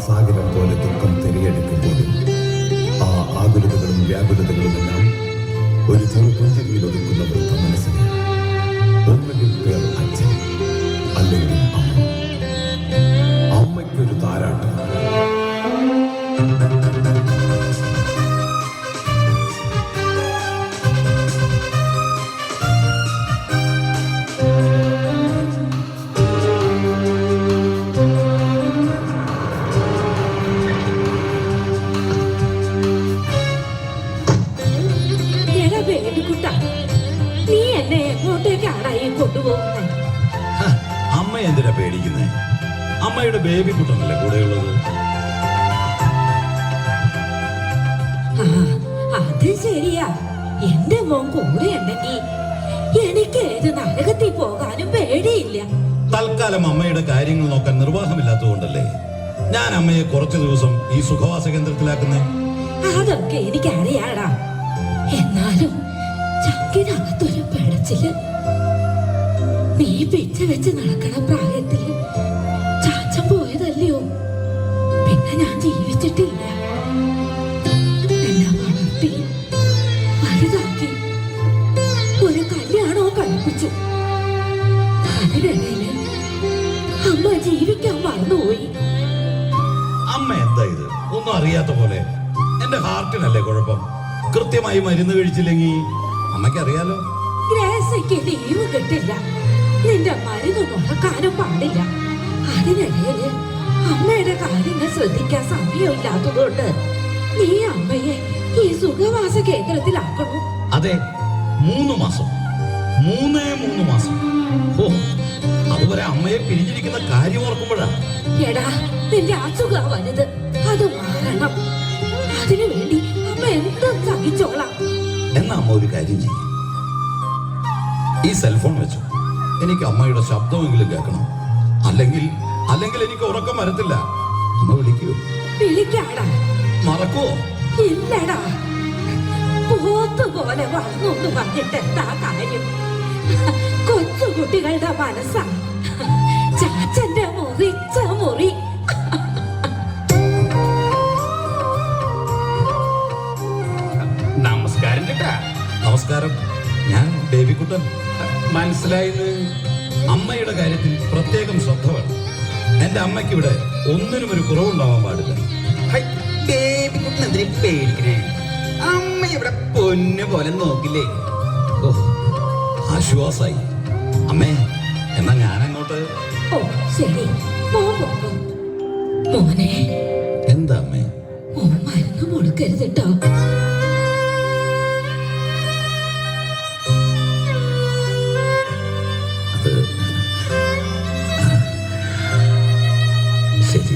മഹാസാഗരം പോലെ ദുഃഖം തിരയെടുക്കുമ്പോഴും ആ ആകുലതകളും വ്യാകുലതകളുമെല്ലാം ഒരു ചെറുപുഞ്ചിരിയിൽ ഒതുക്കുന്ന വൃദ്ധ മനസ്സിന് ഒന്നുകിൽ പേർ അച്ഛൻ, അല്ലെങ്കിൽ അമ്മ. അമ്മയ്ക്കൊരു താരാട്ട്. നീ എന്നെ എങ്ങോട്ടേക്കാണ് ഈ കൊണ്ടുപോകുന്നത്? അമ്മ എന്തിനാ പേടിക്കുന്നേ? അമ്മയുടെ ബേബി കുട്ടനല്ലേ കൂടെയുള്ളത്. അത് ശരിയാ. എന്റെ മോൻ കൂടെ ഉണ്ടെങ്കിൽ എനിക്ക് ഏത് നരകത്തിൽ പോകാനും പേടിയില്ല. തൽക്കാലം അമ്മയുടെ കാര്യങ്ങൾ നോക്കാൻ നിർവാഹമില്ലാത്തതുകൊണ്ടല്ലേ ഞാൻ അമ്മയെ കുറച്ചു ദിവസം ഈ സുഖവാസ കേന്ദ്രത്തിലാക്കുന്നേ. അതൊക്കെ എനിക്കറിയാടാ. എന്നാലും ചക്കിനകത്തൊരു പിടച്ചില്. നീ പിച്ച വെച്ച് നടക്കണ പ്രായത്തില് ചാച്ചൻ പോയതല്ലയോ? പിന്നെ ഞാൻ ജീവിച്ചിട്ടില്ല. എന്നെ വളർത്തി വലുതാക്കി ഒരു കല്യാണവും കഴിപ്പിച്ചു. അതിനിടയില് അമ്മ ജീവിക്കാൻ മറന്നുപോയി. അമ്മ എന്താ ഇത് ഒന്നും അറിയാത്ത പോലെ? എന്റെ ഹാർട്ടിനല്ലേ കുഴപ്പം? കൃത്യമായി മരുന്ന് കഴിച്ചില്ലെങ്കിൽ അമ്മയ്ക്ക് അറിയാലോ. ഗ്രേസയ്ക്ക് ലീവ് കിട്ടില്ല. നിന്റെ മരുന്ന് മുടക്കാനും പാടില്ല. അതിനിടയില് അമ്മയുടെ കാര്യങ്ങൾ ശ്രദ്ധിക്കാൻ സമയമില്ലാത്തതുകൊണ്ട് നീ അമ്മയെ ഈ സുഖവാസ കേന്ദ്രത്തിലാക്കണു. അതെ, 3 മാസം. 3 മാസം. ഓ, അതുവരെ അമ്മയെ പിരിഞ്ഞിരിക്കുന്ന കാര്യം ഓർക്കുമ്പോഴാ. എടാ, നിന്റെ അസുഖ വലുത്. അത് മാറണം. അതിനുവേണ്ടി അമ്മ എന്തും സഹിച്ചോളാം. എന്നാ അമ്മ ഒരു കാര്യം ചെയ്യും, ഈ സെൽഫോൺ വെച്ചു എനിക്ക് അമ്മയുടെ ശബ്ദമെങ്കിലും കേൾക്കണം. അല്ലെങ്കിൽ എനിക്ക് ഉറക്കം വരത്തില്ല. അമ്മ വിളിക്കൂ. വിളിക്കാടാ. മറക്കുവോ? ഇല്ലടാ. പോത്തുപോലെ വളർന്നു പറഞ്ഞിട്ട് എന്താ കാര്യം? കൊച്ചുകുട്ടികളുടെ മനസ്സാ ചാച്ചന്റെ മുറിച്ച മുറി. നമസ്കാരം കേട്ടാ. നമസ്കാരം. ഞാൻ ബേബിക്കുട്ടൻ. മനസ്സിലായത്? അമ്മയുടെ കാര്യത്തിൽ പ്രത്യേകം ശ്രദ്ധ വേണം. എന്റെ അമ്മയ്ക്ക് ഇവിടെ ഒന്നിനും ഒരു കുറവുണ്ടാവാൻ പാടില്ല. ബേബിക്കുട്ടൻ എന്തിനാ പേടിക്കണേ? അമ്മ ഇവിടെ പൊന്നു പോലെ നോക്കില്ലേ? ഓ, ആശ്വാസായി. അമ്മേ, എന്നാ ഞാൻ അങ്ങോട്ട്. ഓ ശരി, മോൻ പോകും. മോനെ, എന്താ അമ്മേ? മോൻ മരുന്ന് കൊടുക്കരുതിട്ടോ. ശരി.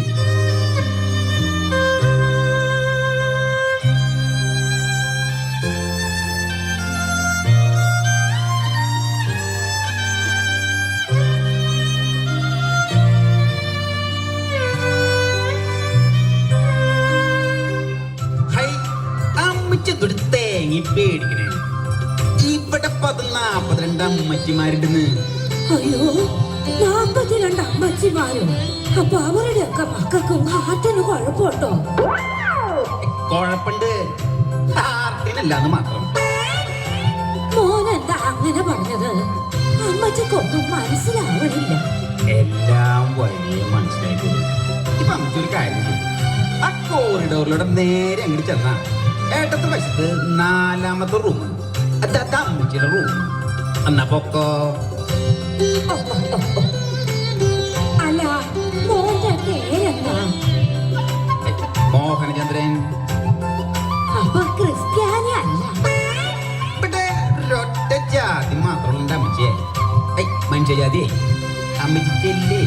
അമ്മച്ചൊരു തേങ്ങി പേടിക്കണേ. ഇവിടെ 42 അമ്മച്ചിമാരുണ്ടെന്ന്. അയ്യോ, 42 അമ്മച്ചിമാരോ? അപ്പൊ അവരുടെയൊക്കെ മക്കൾക്കും ഹാർട്ടിന് കുഴപ്പമുണ്ടോ? കുഴപ്പമുണ്ട്, ഹാർട്ടിനല്ലാന്ന് മാത്രം. മോനെന്താ അങ്ങനെ പറഞ്ഞത്? അമ്മച്ചിക്കൊന്നും മനസ്സിലാവണില്ല. എല്ലാം വലിയ മനസ്സിലായിക്കോളും. ഇപ്പൊ അമ്മച്ചൊരു കാര്യം ചെയ്യും. ആ കോറിഡോറിലൂടെ നേരെ അങ്ങോട്ട് ചെന്നാ ഏട്ടത്തെ വശത്ത് 4ാമത്തെ റൂം. അത് അമ്മച്ചിയുടെ റൂം. എന്നാ പൊക്കോ. അല്ല, മോന്റെ പേരെന്താ? മോഹനചന്ദ്രൻ. അപ്പൊ ക്രിസ്ത്യാനി അല്ല? ഇവിടെ ഒരൊറ്റ ജാതി മാത്രമുള്ള എന്റെ അമ്മച്ചിയെ. മനുഷ്യജാതിയെ അമ്മച്ചി ചെല്ലേ.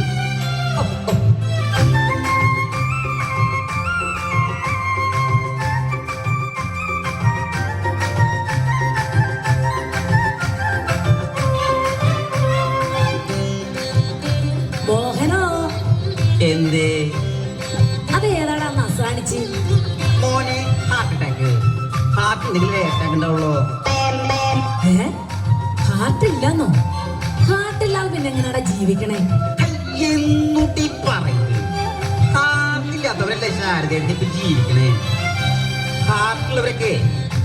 മോഹനോ? എന്തേ? അതേതാടാ നസാണിച്ച്? മോനെ ഹാർട്ട് അറ്റാക്ക്. ഹാർട്ട് എന്തെങ്കിലും അറ്റാക്ക് ഉണ്ടാവുള്ളൂ. ഹാർട്ടില്ലെന്നോ? ഹാർട്ടില്ലാതെ പിന്നെ എങ്ങനെയാടാ ജീവിക്കണേ? എന്നൂട്ടി പറയുന്നത് ഹാർട്ടില്ലാത്തവരെ ശാരദയെ ജീവിക്കണേ? ബാക്കിയുള്ളവരൊക്കെ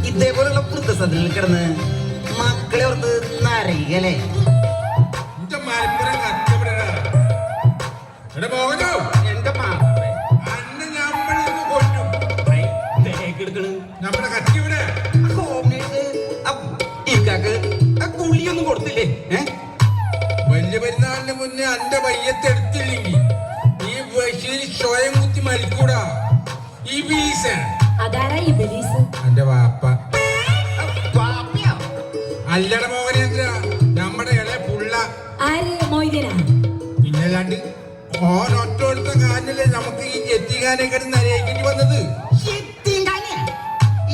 ഇതേപോലുള്ള വൃദ്ധസദനങ്ങളിൽ കിടന്ന് മക്കളെ ഓർത്ത് നരകല്ലേ? എന്റെ മലപ്പുറം കച്ചവടടാ. എടാ മോഹനോ, എന്റെ മാപ്പേ അന്നെ നമ്മളിന്ന് കൊല്ലും. നമ്മുടെ കത്തി ഇവിടെ ഇക്കാക്ക് കുളിയൊന്നും കൊടുത്തില്ലേ? വലിയ പെരുന്നാളിന് മുന്നേ അന്റെ വയ്യത്തെടുത്തില്ലെങ്കിൽ ഈ ബഷീർ സ്വയം കുത്തി മരിക്കൂടാ. ഈ ബീസ അതാരാ ഈ ബലീസ്? എന്റെ വാപ്പ പാപ്പിയാ? അല്ലട മോഹനേന്ദ്ര, നമ്മുടെ ഇളയ പുള്ള. ആര് മൊയ്തീനാ? പിന്നല്ലാണ്ട് ഓൻ ഒറ്റ കാഞ്ഞല്ലേ നമുക്ക് ഈ എത്തിക്കാനൊക്കെ നരയിക്കേണ്ടി വന്നത്.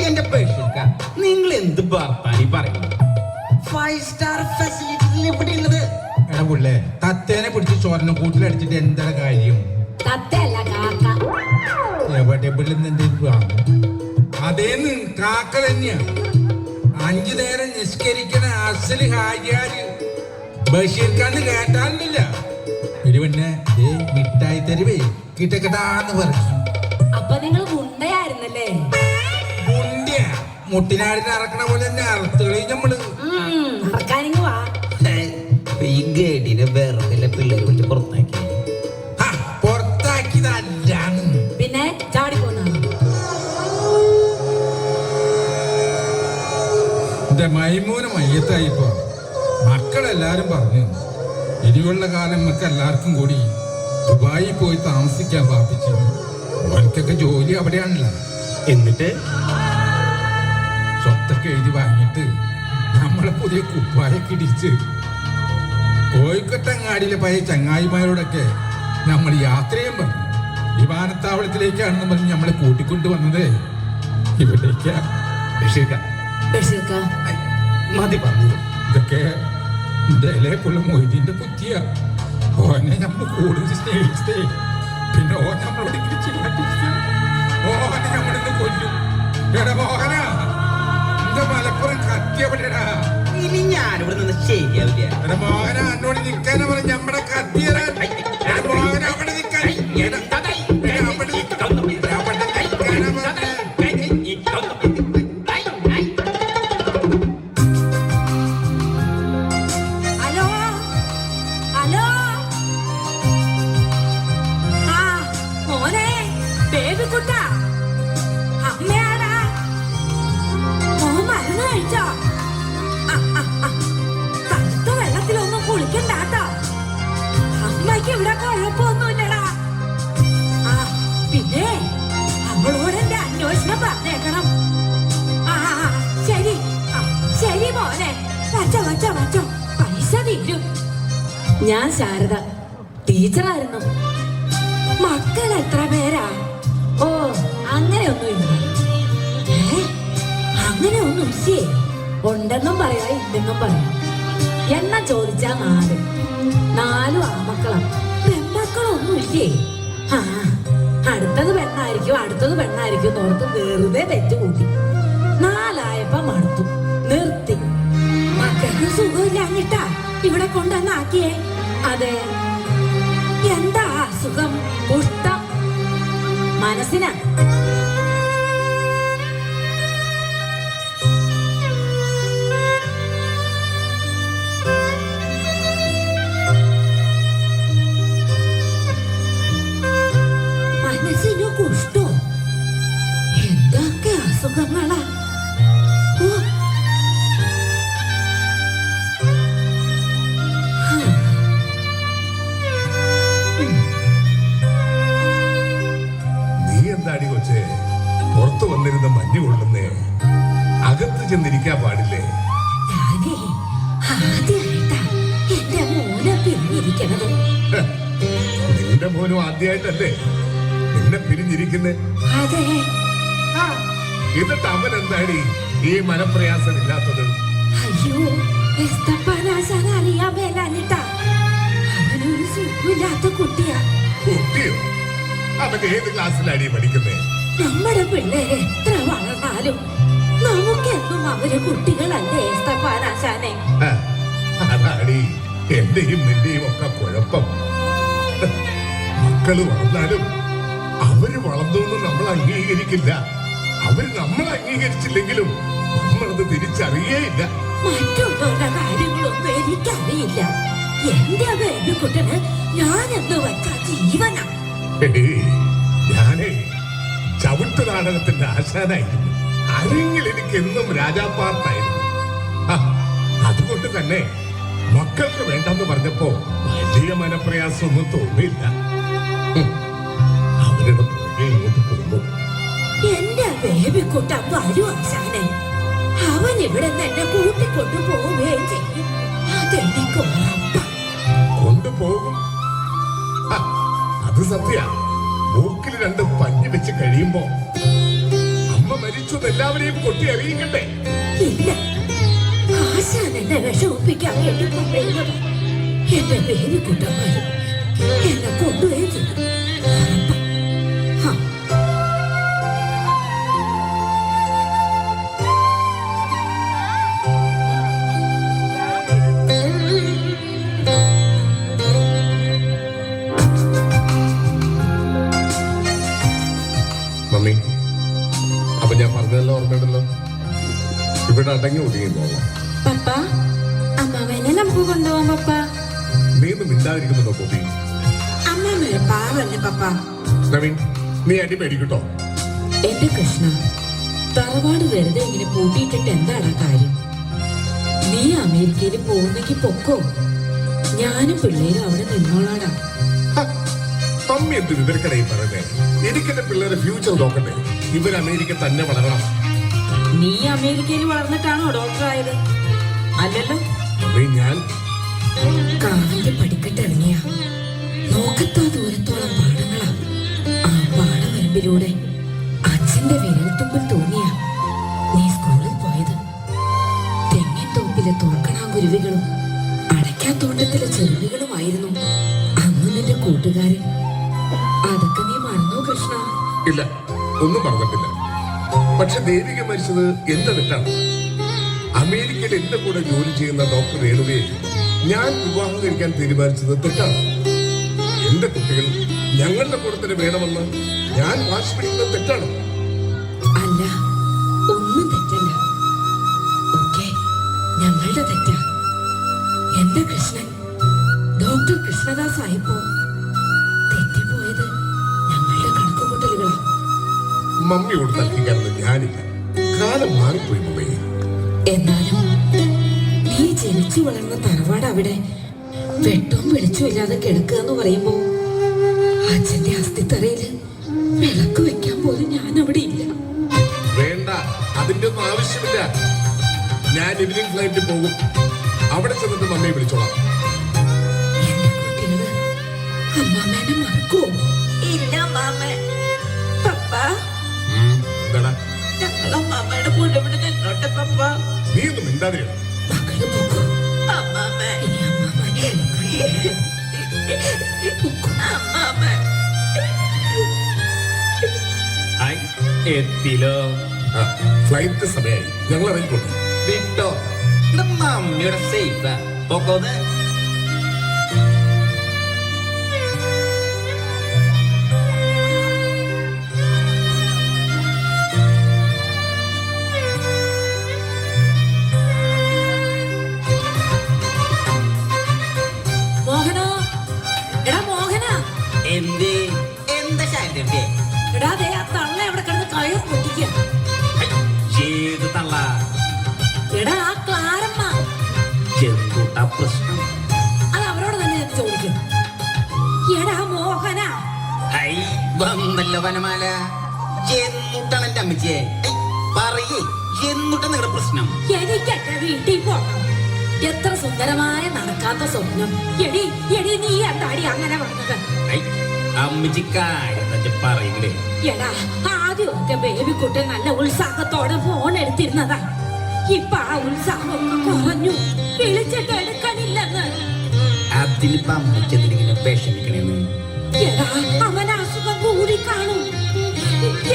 എന്റെ പേഴ്സക്ക, നിങ്ങൾ എന്ത് വർത്താനി പറയുന്നു? 5 സ്റ്റാർ ഫെസിലിറ്റീസ് ഇവിടെ ഉള്ളത്. എടാ പുള്ളേ, തത്തേനെ പിടിച്ച് ചോരനെ കൂട്ടിലടിച്ചിട്ട് എന്താണ് കാര്യം? തത്തയല്ല കാക്ക. എവിടെ അതേന്ന് കാക്ക തന്നെയാ. 5 നേരം നിസ്കരിക്കണ അസല് ഹാജിയാര് ബഷീർ ഖാൻ കേട്ടാലില്ല. ഒരു പിന്നെ മിഠായി തരുവേ കിട്ടക്കെട്ടാന്ന് പറഞ്ഞു. അപ്പൊ നിങ്ങൾ ഗുണ്ടയായിരുന്നല്ലേ? മുണ്ടിയ മുട്ടിനാടിനെ അറക്കണ പോലെ തന്നെ അറുത്തുകളി നമ്മള്. അറക്കാനിങ് വാ. ഈ ഗേഡിനെ വേറെ പിള്ളേര് വിളിച്ച് പുറത്താക്കി. പുറത്താക്കിയതല്ലാന്ന്. പിന്നെ ചാടിപ്പോന്നാണ്. എന്റെ മൈമൂന മയ്യത്തായിപ്പോ മക്കളെല്ലാരും പറഞ്ഞു ഇനിയുള്ള കാലം നമുക്ക് എല്ലാവർക്കും കൂടി ദുബായി പോയി താമസിക്കാൻ പാപ്പിച്ചു. ഓർക്കൊക്കെ ജോലി അവിടെയാണല്ലോ. എന്നിട്ട് സ്വത്തൊക്കെ എഴുതി വാങ്ങിയിട്ട് നമ്മളെ പുതിയ കുപ്പായൊക്കെ ഇടിച്ച് കോഴിക്കോട്ടങ്ങാടിയിലെ പഴയ ചങ്ങായിമാരോടൊക്കെ നമ്മൾ യാത്രയും പറഞ്ഞു. വിമാനത്താവളത്തിലേക്കാണെന്ന് പറഞ്ഞ് നമ്മളെ കൂട്ടിക്കൊണ്ട് വന്നത് ഇവിടേക്കാ. ബഷീർക്ക മതി പറഞ്ഞു. ഇതൊക്കെ ഇതേക്കുള്ള മൊയ്തീന്റെ ബുദ്ധിയാ. ഓനെ നമ്മൾ കൂടുതൽ സ്നേഹിച്ചേ. പിന്നെ ഓൻ നമ്മളോട് ഇങ്ങനെ ചെയ്യാണ്ടിരിക്കുക. ഓനെ നമ്മളിന്ന് കൊല്ലും. എടാ മോഹന, എന്റെ മലപ്പുറം കത്തിയവിടെടാ. ഇനി ഞാനിവിടെ നിന്ന് ശരിയാവില്ല. എടാ മോഹന, എന്നോട് നിൽക്കാനാ പറഞ്ഞ നമ്മുടെ കത്തിയടാ. എടാ മോഹന, അവിടെ നിൽക്കാൻ. എടാ, അവിടെ നിൽക്കാനാ പറഞ്ഞെ. Hello hello. ആ മോനെ, ബേബിക്കുട്ട, അമ്മയാടാ. മോൻ മരുന്ന് കഴിച്ചോ? തണുത്ത വെള്ളത്തിലൊന്നും കുളിക്കണ്ടാട്ടോ. അമ്മയ്ക്ക് ഇവിടെ കുഴപ്പമൊന്നുമില്ലടാ. ആ പിന്നെ അവളോട് എന്റെ അന്വേഷണം പറഞ്ഞേക്കണം. ആ ശരി. ശരി മോനെ, വച്ചോ പൈസ തീരും. ഞാൻ ശാരദ, ടീച്ചറായിരുന്നു. മക്കൾ എത്ര പേരാ? ഓ അങ്ങനെയൊന്നുമില്ല. അങ്ങനെയൊന്നുമില്ലേ? ഉണ്ടെന്നും പറയാ, ഇല്ലെന്നും പറയാം. എണ്ണ ചോദിച്ചാ 4 ആമക്കളാ. പെൺമക്കളൊന്നുമില്ലേ? ആ അടുത്തത് പെണ്ണായിരിക്കും ഓർത്ത് വെറുതെ തെറ്റുകൂട്ടി. 4ആയപ്പോ മടുത്തു, നിർത്തി. മക്കൾക്ക് സുഖമില്ലാഞ്ഞിട്ടാ ഇവിടെ കൊണ്ടുവന്നാക്കിയേ. അതെ. എന്താ അസുഖം? കുഷ്ഠം. മനസ്സിനാ. മനസ്സിനു കുഷ്ഠോ? എന്തൊക്കെ അസുഖങ്ങളാ. നീ എന്താടി കൊച്ചേ പുറത്തു വന്നിരുന്ന മഞ്ഞ് കൊള്ളുന്നേ? അകത്ത് ചെന്നിരിക്കാൻ പാടില്ലേ? ഞാനേ ആദ്യമായിട്ടാ എന്റെ മോനെ പിരിഞ്ഞിരിക്കണത്. നിന്റെ മോനും ആദ്യമായിട്ടല്ലേ നിന്നെ പിരിഞ്ഞിരിക്കുന്നേ? അതെ. എന്നിട്ട് അവൻ എന്താടി ഈ മനപ്രയാസം ഇല്ലാത്തത്? അയ്യോ, എസ്തപ്പാനാശാൻ അറിയാൻ മേലാഞ്ഞിട്ടാ. അവനൊരു സുഖമില്ലാത്ത കുട്ടിയാ. കുട്ടിയോ? അവൻ ഏത് ക്ലാസ്സിലാടി പഠിക്കുന്നേ? നമ്മുടെ പിള്ളേര് എത്ര വളർന്നാലും നമുക്കെന്നും അവര് കുട്ടികളല്ലേ എസ്തപ്പാനാശാനെ? അതാടി എന്റെയും നിന്റെയും ഒക്കെ കുഴപ്പം. മക്കള് വളർന്നാലും അവര് വളർന്നു അംഗീകരിക്കില്ല. അവര് നമ്മൾ അംഗീകരിച്ചില്ലെങ്കിലും നമ്മളത് തിരിച്ചറിയേയില്ല. മറ്റുള്ളവരുടെ കാര്യങ്ങളൊന്നും എനിക്കറിയില്ല. എന്റെ ബേബിക്കുട്ടന് ഞാൻ എന്ന് വെച്ച ജീവനാ. ഞാനേ ചവിട്ട് നാടകത്തിന്റെ ആശാനായിരുന്നു. അല്ലെങ്കിൽ എനിക്ക് എന്നും രാജാപ്പാർട്ടായിരുന്നു. അതുകൊണ്ട് തന്നെ മക്കൾക്ക് വേണ്ടെന്ന് പറഞ്ഞപ്പോ വലിയ മനപ്രയാസമൊന്നും തോന്നിയില്ല. അവരുടെ പുറകെ ഇങ്ങോട്ട് പോകുന്നു. എന്റെ ബേബിക്കുട്ടൻ വരും ആശാനെ. അവൻ ഇവിടെ നിന്ന് എന്നെ കൂട്ടിക്കൊണ്ടു പോവുകയും ചെയ്യും. അതെനിക്ക് ഉറപ്പാ. കൊണ്ടുപോകും. അത് സത്യ. മൂക്കിൽ 2 പഞ്ഞി വെച്ച് കഴിയുമ്പോ അമ്മ മരിച്ചു എല്ലാവരെയും കൊട്ടി അറിയിക്കട്ടെ. ഇല്ല, ആശാൻ എന്നെ വിഷമിപ്പിക്കാൻ വേണ്ടി പറയുന്നത്. എന്റെ ബേബിക്കുട്ടൻ വരും, എന്നെ കൊണ്ടുപോയി ചെയ്യും. മമ്മി, അപ്പൊ ഞാൻ പറഞ്ഞതെല്ലാം ഓർമ്മയുണ്ടല്ലോ. ഇവിടെ അടങ്ങി ഒതുങ്ങി പോവാം. പപ്പ, അമ്മാവനെ നമുക്ക് കൊണ്ടുപോവാം പപ്പ. നീ ഒന്നും മിണ്ടാതിരിക്കുന്നുണ്ടോ കോപ്പി? അമ്മാവനെ പാവല്ലേ പപ്പ. നവീൻ, നീ അടി പേടിക്കട്ടോ. എന്റെ കൃഷ്ണ, തറവാട് വെറുതെ ഇങ്ങനെ പൂട്ടിയിട്ടിട്ട് എന്താണ് കാര്യം? നീ അമേരിക്കയിൽ പോകുന്നെങ്കിൽ പൊക്കോ, ഞാനും പിള്ളേരും അവിടെ നിന്നോളാടാ. മമ്മി എന്ത് വിവരക്കടയിൽ പറഞ്ഞേ? എനിക്കെന്റെ പിള്ളേരെ ഫ്യൂച്ചർ നോക്കട്ടെ. ഇവർ അമേരിക്ക തന്നെ വളരണം. നീ അമേരിക്കയിൽ വളർന്നിട്ടാണോ ഡോക്ടറായത്? അല്ലല്ലോ. ഞാൻ കാവിന്റെ പടിക്കെട്ടിറങ്ങിയ നോക്കത്താ ദൂരത്തോളം പാടങ്ങളാ. ആ പാടവരമ്പിലൂടെ അച്ഛന്റെ വിരൽത്തുമ്പിൽ തോന്നിയ നീ സ്കൂളിൽ പോയത്. തെങ്ങിൻ തോപ്പിലെ തോർക്കണാങ്കുരുവികളും അടയ്ക്കാത്തോട്ടത്തിലെ ചെറുവികളുമായിരുന്നു അന്ന് നിന്റെ കൂട്ടുകാരൻ. അതൊക്കെ നീ മറന്നോ കൃഷ്ണ? ഇല്ല, ഒന്നും പറഞ്ഞിട്ടില്ല. പക്ഷെ ദേവിക മരിച്ചത് എന്റെ തെറ്റാണ്. അമേരിക്കയിൽ എന്റെ കൂടെ ജോലി ചെയ്യുന്ന ഡോക്ടർ രേണുകയെ ഞാൻ വിവാഹം കഴിക്കാൻ തീരുമാനിച്ചത് തെറ്റാണ്. എന്റെ കുട്ടികൾ ഞങ്ങളുടെ കൂടെ തന്നെ വേണമെന്ന് ഞാൻ വാശി പിടിക്കുന്നത് തെറ്റാണ്. അല്ല, ഒന്നും തെറ്റല്ല. ഒക്കെ ഞങ്ങളുടെ തെറ്റാ. എന്റെ കൃഷ്ണൻ ഡോക്ടർ കൃഷ്ണദാസ് ആയപ്പോ തെറ്റിപ്പോയത് ഞങ്ങളുടെ കണക്കുകൂട്ടലുകളാ. മമ്മിയോട് തർക്കിക്കാനൊന്നും ഞാനില്ല. കാലം മാറിപ്പോയി മമ്മി. എന്നാലും നീ ജനിച്ചു വളർന്ന തറവാട് അവിടെ വെട്ടവും വെളിച്ചവും ഇല്ലാതെ കിടക്കുക എന്ന് പറയുമ്പോ അച്ഛന്റെ അസ്ഥിത്തറയില് വിളക്ക് വെക്കാൻ പോലും ഞാൻ അവിടെ ഇല്ല. വേണ്ട, അതിന്റെ ഒന്നും ആവശ്യമില്ല. ഞാൻ ഈവനിംഗ് ഫ്ലൈറ്റിൽ പോകും. അവിടെ ചെന്നിട്ട് മമ്മിയെ വിളിച്ചോളാം. എന്റെ കുട്ടികള് അമ്മാമേനെ മറക്കോ? ഇല്ല മാമേ. പപ്പ, എന്താടാ? ഞങ്ങൾ അമ്മാമയുടെ കൂടെ ഇവിടെ നിന്നോട്ടെ പപ്പ. നീ ഒന്നും മിണ്ടാതിരിക്കണം. മക്കള് പോക്കോ. അമ്മാമേ, ഇനി അമ്മാമനെ അമ്മാമേ. എത്തിലോ? ഫ്ലൈറ്റ് സമയമായി. ഞങ്ങൾ ഇറങ്ങിക്കോട്ടെ. വിട്ടോ, മമ്മിയുടെ സേഫ് പോക്കോന്ന്. മോഹനോ, എടാ മോഹന. എന്തേ? എന്താ ശാന്തി? എടാ ദേ ആ തള്ള അവിടെ കിടന്ന് കയർ പൊട്ടിക്കുക. ഏത് തള്ള? എടാ ആ ക്ലാരമ്മ. എന്തുട്ടാ പ്രശ്നം? അത് അവരോട് തന്നെ ഞാൻ ചോദിക്കും. എടാ മോഹന. ഐ വന്നല്ലോ വനമാല. എന്നിട്ടാണ് എന്റെ അമ്മച്ചിയെ പറയേ, എന്നിട്ടാ നിങ്ങളുടെ പ്രശ്നം? എനിക്ക് എന്റെ വീട്ടിൽ പോകണം. എത്ര സുന്ദരമായ നടക്കാത്ത സ്വപ്നം. എടി എടി നീ എന്താടി അങ്ങനെ പറഞ്ഞത്? അമ്മച്ചി കാര്യം പറയണ്ടേ? എടാ ആദ്യമൊക്കെ ബേബിക്കുട്ടൻ നല്ല ഉത്സാഹത്തോടെ ഫോൺ എടുത്തിരുന്നതാ. ഇപ്പൊ ആ ഉത്സാഹമൊക്കെ കുറഞ്ഞു. വിളിച്ചിട്ട് എടുക്കണില്ലെന്ന്. അതിനിപ്പോ അമ്മച്ചെന്തിനെ വിഷമിക്കണേന്ന്? എടാ അവൻ അസുഖം കൂടി കാണും.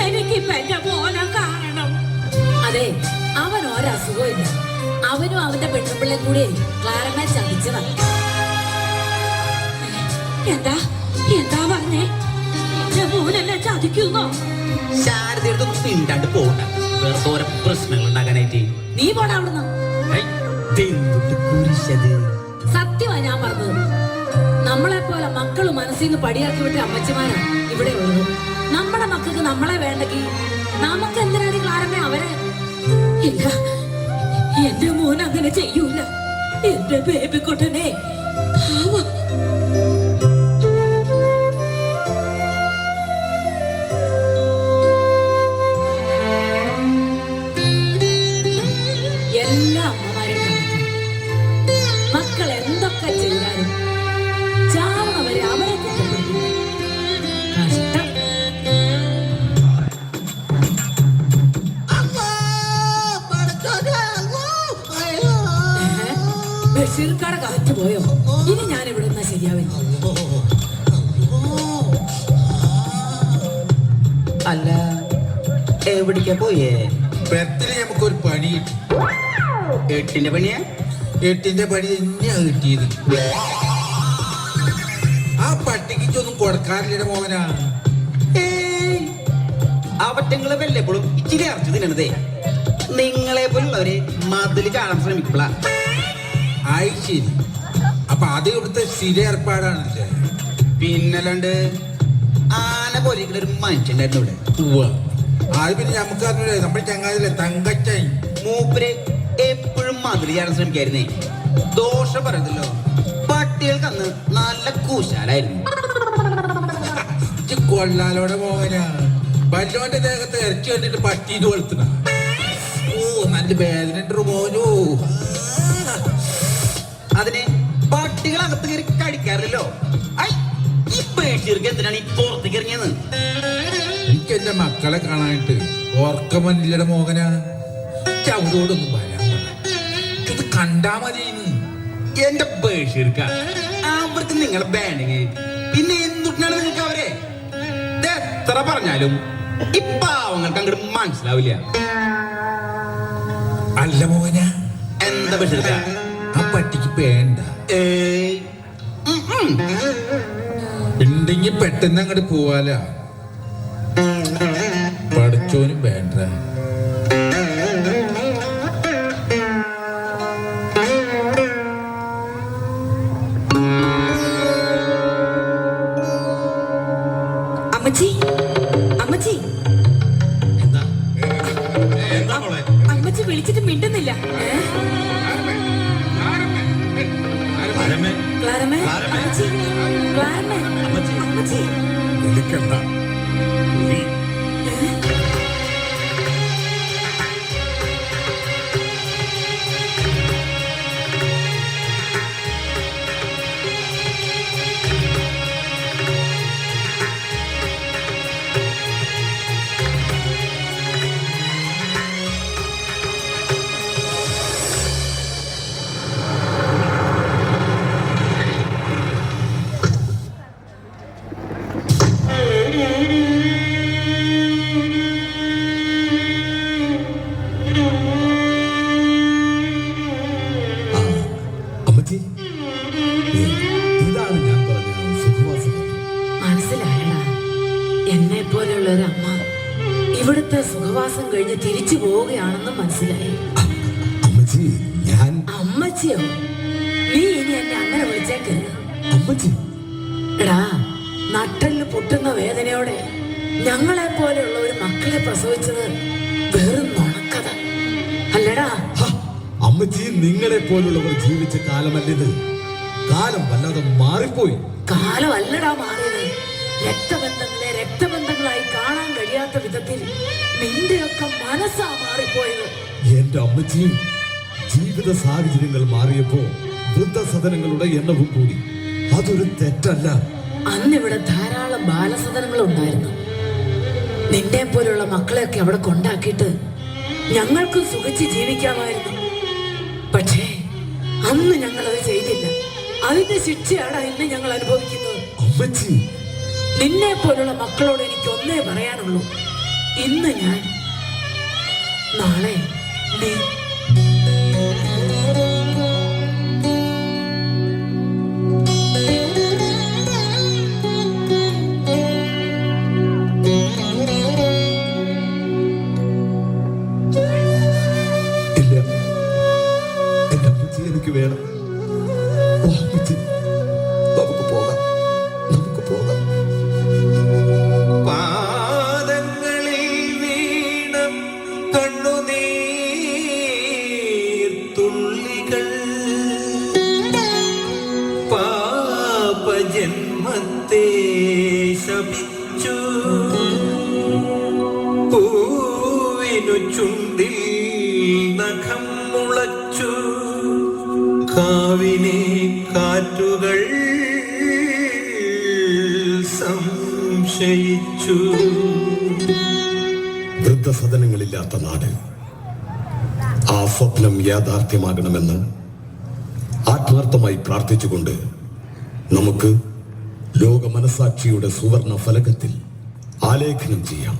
എനിക്കിപ്പ എന്റെ മോനെ കാണണം. അതെ, അവൻ ഒരസുഖവും ഇല്ല. അവനും അവന്റെ പെൺപിള്ളയും കൂടി ക്ലാരമ്മ ചതിച്ചതാ. എന്താ എന്താ പറഞ്ഞേ? എന്റെ മോനെന്നെ ചതി പറ്റിക്കുന്നോ? ശാരദയുടെ പിണ്ടാണ്ട് പോകണ്ട, വേറെ ഓരോ പ്രശ്നങ്ങൾ ഉണ്ടാക്കാനായിട്ട്. നീ പോടാ അവിടുന്ന്. ഹൈ, ഇതെന്തുട്ട് കുരിശത്? സത്യമാ ഞാൻ പറഞ്ഞത്. നമ്മളെ പോലെ മക്കള് മനസ്സിൽ നിന്ന് പടിയാക്കി വിട്ട അമ്മച്ചിമാരാ ഇവിടെ ഉള്ളത്. നമ്മുടെ മക്കൾക്ക് നമ്മളെ വേണ്ടെങ്കിൽ നമുക്ക് എന്തിനാണ് ക്ലാരമ്മ അവരെ? ഇല്ല, എന്റെ മോൻ അങ്ങനെ ചെയ്യൂല. എന്റെ ബേബിക്കുട്ടനെ പാവം. എല്ലാ അമ്മമാരും കണക്കും. മക്കൾ എന്തൊക്കെ ചെയ്താലും ചാവുന്നവരെ അവരെ കുറ്റപ്പെടുത്തും. കഷ്ടം. ബഷീർക്കാടെ കാറ്റ് പോയോ? ഇനി ഞാൻ ഇവിടെ നിന്നാ ശരിയാവില്ല. അല്ല, എവിടേക്കാ പോയേ? പെരത്തില് നമുക്കൊരു പണി കിട്ടി. 8ന്റെ പണിയാ? 8ന്റെ പണി തന്നെയാ കിട്ടിയത്. ആ പട്ടിക്കൊന്നും കൊടുക്കാറില്ല മോഹനാ. അവറ്റങ്ങള് വല്ലപ്പോഴും ഇച്ചിരി അറച്ചു തിന്നണതേ. നിങ്ങളെ പോലുള്ളവര് മതില് കാണാൻ ശ്രമിക്കുമ്പോളാ. ആയി ശരി. അപ്പൊ അത് ഇവിടുത്തെ സ്ഥിര ഏർപ്പാടാണല്ലേ? പിന്നല്ലാണ്ട് ആന പോലെ ഒരു മനുഷ്യണ്ടായിരുന്നു ഇവിടെ. അത് പിന്നെ നമുക്ക് അറിഞ്ഞൂടെ, നമ്മുടെ ചങ്ങാതിലെ തങ്കച്ചൻ. മൂപ്പര് എപ്പോഴും മതില് ചാടാൻ ശ്രമിക്കായിരുന്നേ. ദോഷം പറയുന്നല്ലോ, പട്ടികൾക്ക് അന്ന് നല്ല കൂശാലായിരുന്നു. കൊള്ളാലോടെ മോഹനാ. ബല്ലോന്റെ ദേഹത്ത് ഇറച്ചി കണ്ടിട്ട് പട്ടീന്ന് കൊളുത്തുന്ന. ഓ, നല്ല വേദന മോനോ. അതിന് പട്ടികൾ അകത്ത് കയറി കടിക്കാറില്ലല്ലോ. ഈ പേടിച്ചീർക്ക് എന്തിനാണ് ഈ പുറത്തേക്ക് ഇറങ്ങിയത്? എനിക്ക് എന്റെ മക്കളെ കാണാനായിട്ട് ഓർക്കമന്നില്ലയുടെ മോഹനാ. അവരോടൊന്നും വരാൻ ഇത് കണ്ടാ മതി. എന്റെ ബഷീർക്ക, അവർക്ക് നിങ്ങളെ ബാൻഡിങ് പിന്നെ എന്തുട്ടാണ് നിങ്ങൾക്ക് അവരെ? ഇത് എത്ര പറഞ്ഞാലും ഈ പാവങ്ങൾക്ക് അങ്ങോട്ട് മനസ്സിലാവില്ല. അല്ല മോഹന, എന്താ ബഷീർക്ക? ആ പട്ടിക്ക് വേണ്ട ഉണ്ടെങ്കിൽ പെട്ടെന്ന് അങ്ങോട്ട് പോവാല. പഠിച്ചോനും വേണ്ട. അമ്മച്ചി, അമ്മച്ചി, അമ്മച്ചി വിളിച്ചിട്ട് മിണ്ടുന്നില്ല. ക്ലാരമ്മേ, അമ്മച്ചി, ക്ലാരമ്മേ, അമ്മച്ചി. വിളിക്കണ്ട. ഇതാണ് ഞാൻ പറഞ്ഞ സുഖവാസം. മനസ്സിലായടാ, എന്നെ പോലെയുള്ള ഒരു അമ്മ ഇവിടുത്തെ സുഖവാസം കഴിഞ്ഞ് തിരിച്ചു പോവുകയാണെന്ന് മനസ്സിലായി. അമ്മച്ചി, ഞാൻ അമ്മച്ചിയോ? നീ ഇനി എന്നെ അങ്ങനെ വിളിച്ചേക്കരുത്. അമ്മച്ചി. എടാ, നട്ടലിന് പൊട്ടുന്ന വേദനയോടെ ഞങ്ങളെ പോലെയുള്ള ഒരു മക്കളെ പ്രസവിച്ചത് വെറും നുണക്കഥ അല്ലടാ. അമ്മച്ചി, നിങ്ങളെ പോലുള്ളവർ ജീവിച്ച കാലമല്ലിത്. കാലം വല്ലാതെ മാറിപ്പോയി. കാലമല്ലടാ മാറിയത്. രക്തബന്ധങ്ങളെ രക്തബന്ധങ്ങളായി കാണാൻ കഴിയാത്ത വിധത്തിൽ നിന്റെയൊക്കെ മനസ്സാ മാറിപ്പോയത്. എന്റെ അമ്മച്ചിയും ജീവിത സാഹചര്യങ്ങൾ മാറിയപ്പോ വൃദ്ധസദനങ്ങളുടെ എണ്ണവും കൂടി. അതൊരു തെറ്റല്ല. അന്നിവിടെ ധാരാളം ബാലസദനങ്ങൾ ഉണ്ടായിരുന്നു. നിന്നെ പോലുള്ള മക്കളെയൊക്കെ അവിടെ കൊണ്ടാക്കിയിട്ട് ഞങ്ങൾക്ക് സുഖിച്ച് ജീവിക്കാമായിരുന്നു. പക്ഷേ അന്ന് ഞങ്ങൾ അത് ചെയ്തില്ല. അതിന്റെ ശിക്ഷയാണ് ഇന്ന് ഞങ്ങൾ അനുഭവിക്കുന്നത്. അമ്മച്ചി, നിന്നെ പോലുള്ള മക്കളോട് എനിക്ക് ഒന്നേ പറയാനുള്ളൂ. ഇന്ന് ഞാൻ, നാളെ നീ. ചുണ്ടിൽ നഖം മുളച്ചു കാവിനെ കാറ്റുകൾ സംശയിച്ചു. വൃദ്ധസദനങ്ങളില്ലാത്ത നാട്, ആ സ്വപ്നം യാഥാർത്ഥ്യമാകണമെന്ന് ആത്മാർത്ഥമായി പ്രാർത്ഥിച്ചുകൊണ്ട് നമുക്ക് ലോക മനസാക്ഷിയുടെ സുവർണ ഫലകത്തിൽ ആലേഖനം ചെയ്യാം.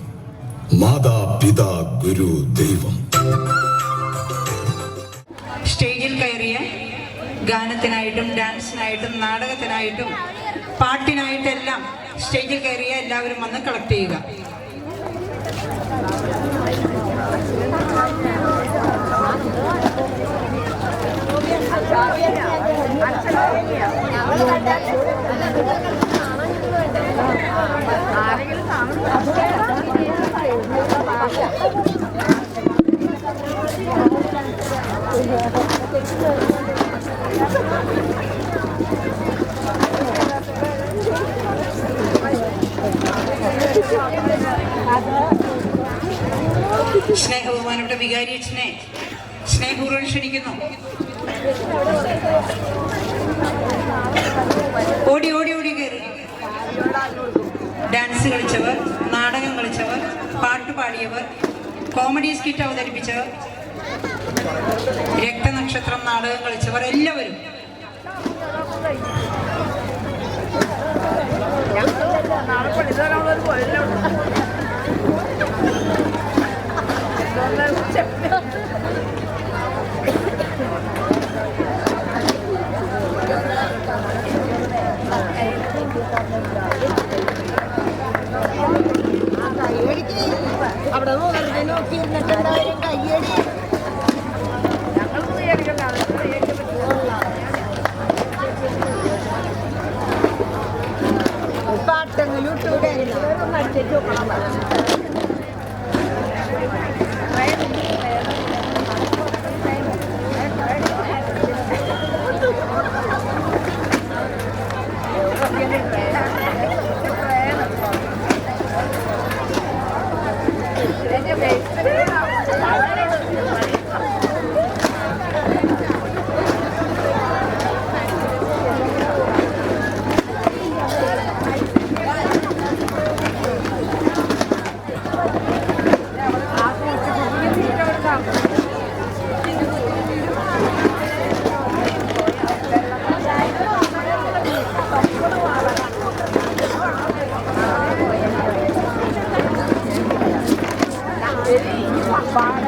മാതാ പിതാ ഗുരു ദൈവം. സ്റ്റേജിൽ കയറിയ ഗാനത്തിനായിട്ടും ഡാൻസിനായിട്ടും നാടകത്തിനായിട്ടും പാട്ടിനായിട്ടെല്ലാം സ്റ്റേജിൽ കയറിയ എല്ലാവരും വന്ന് കളക്ട് ചെയ്യുക. സ്നേഹബഹുമാനപ്പെട്ട വികാരി അച്ഛനെ സ്നേഹപൂർവ്വം ക്ഷണിക്കുന്നു. ഓടി ഓടി ഓടി കയറി. ഡാൻസ് കളിച്ചവർ, നാടകം കളിച്ചവർ, പാട്ട് പാടിയവർ, കോമഡി സ്കിറ്റ് അവതരിപ്പിച്ചവർ, രക്തനക്ഷത്രം നാടകം കളിച്ചവർ എല്ലാവരും അവിടെ നോക്കിയിരുന്നിട്ടുണ്ടായാലും കയ്യടി പാട്ടെങ്കിലും ഇട്ടൂടെ Bye.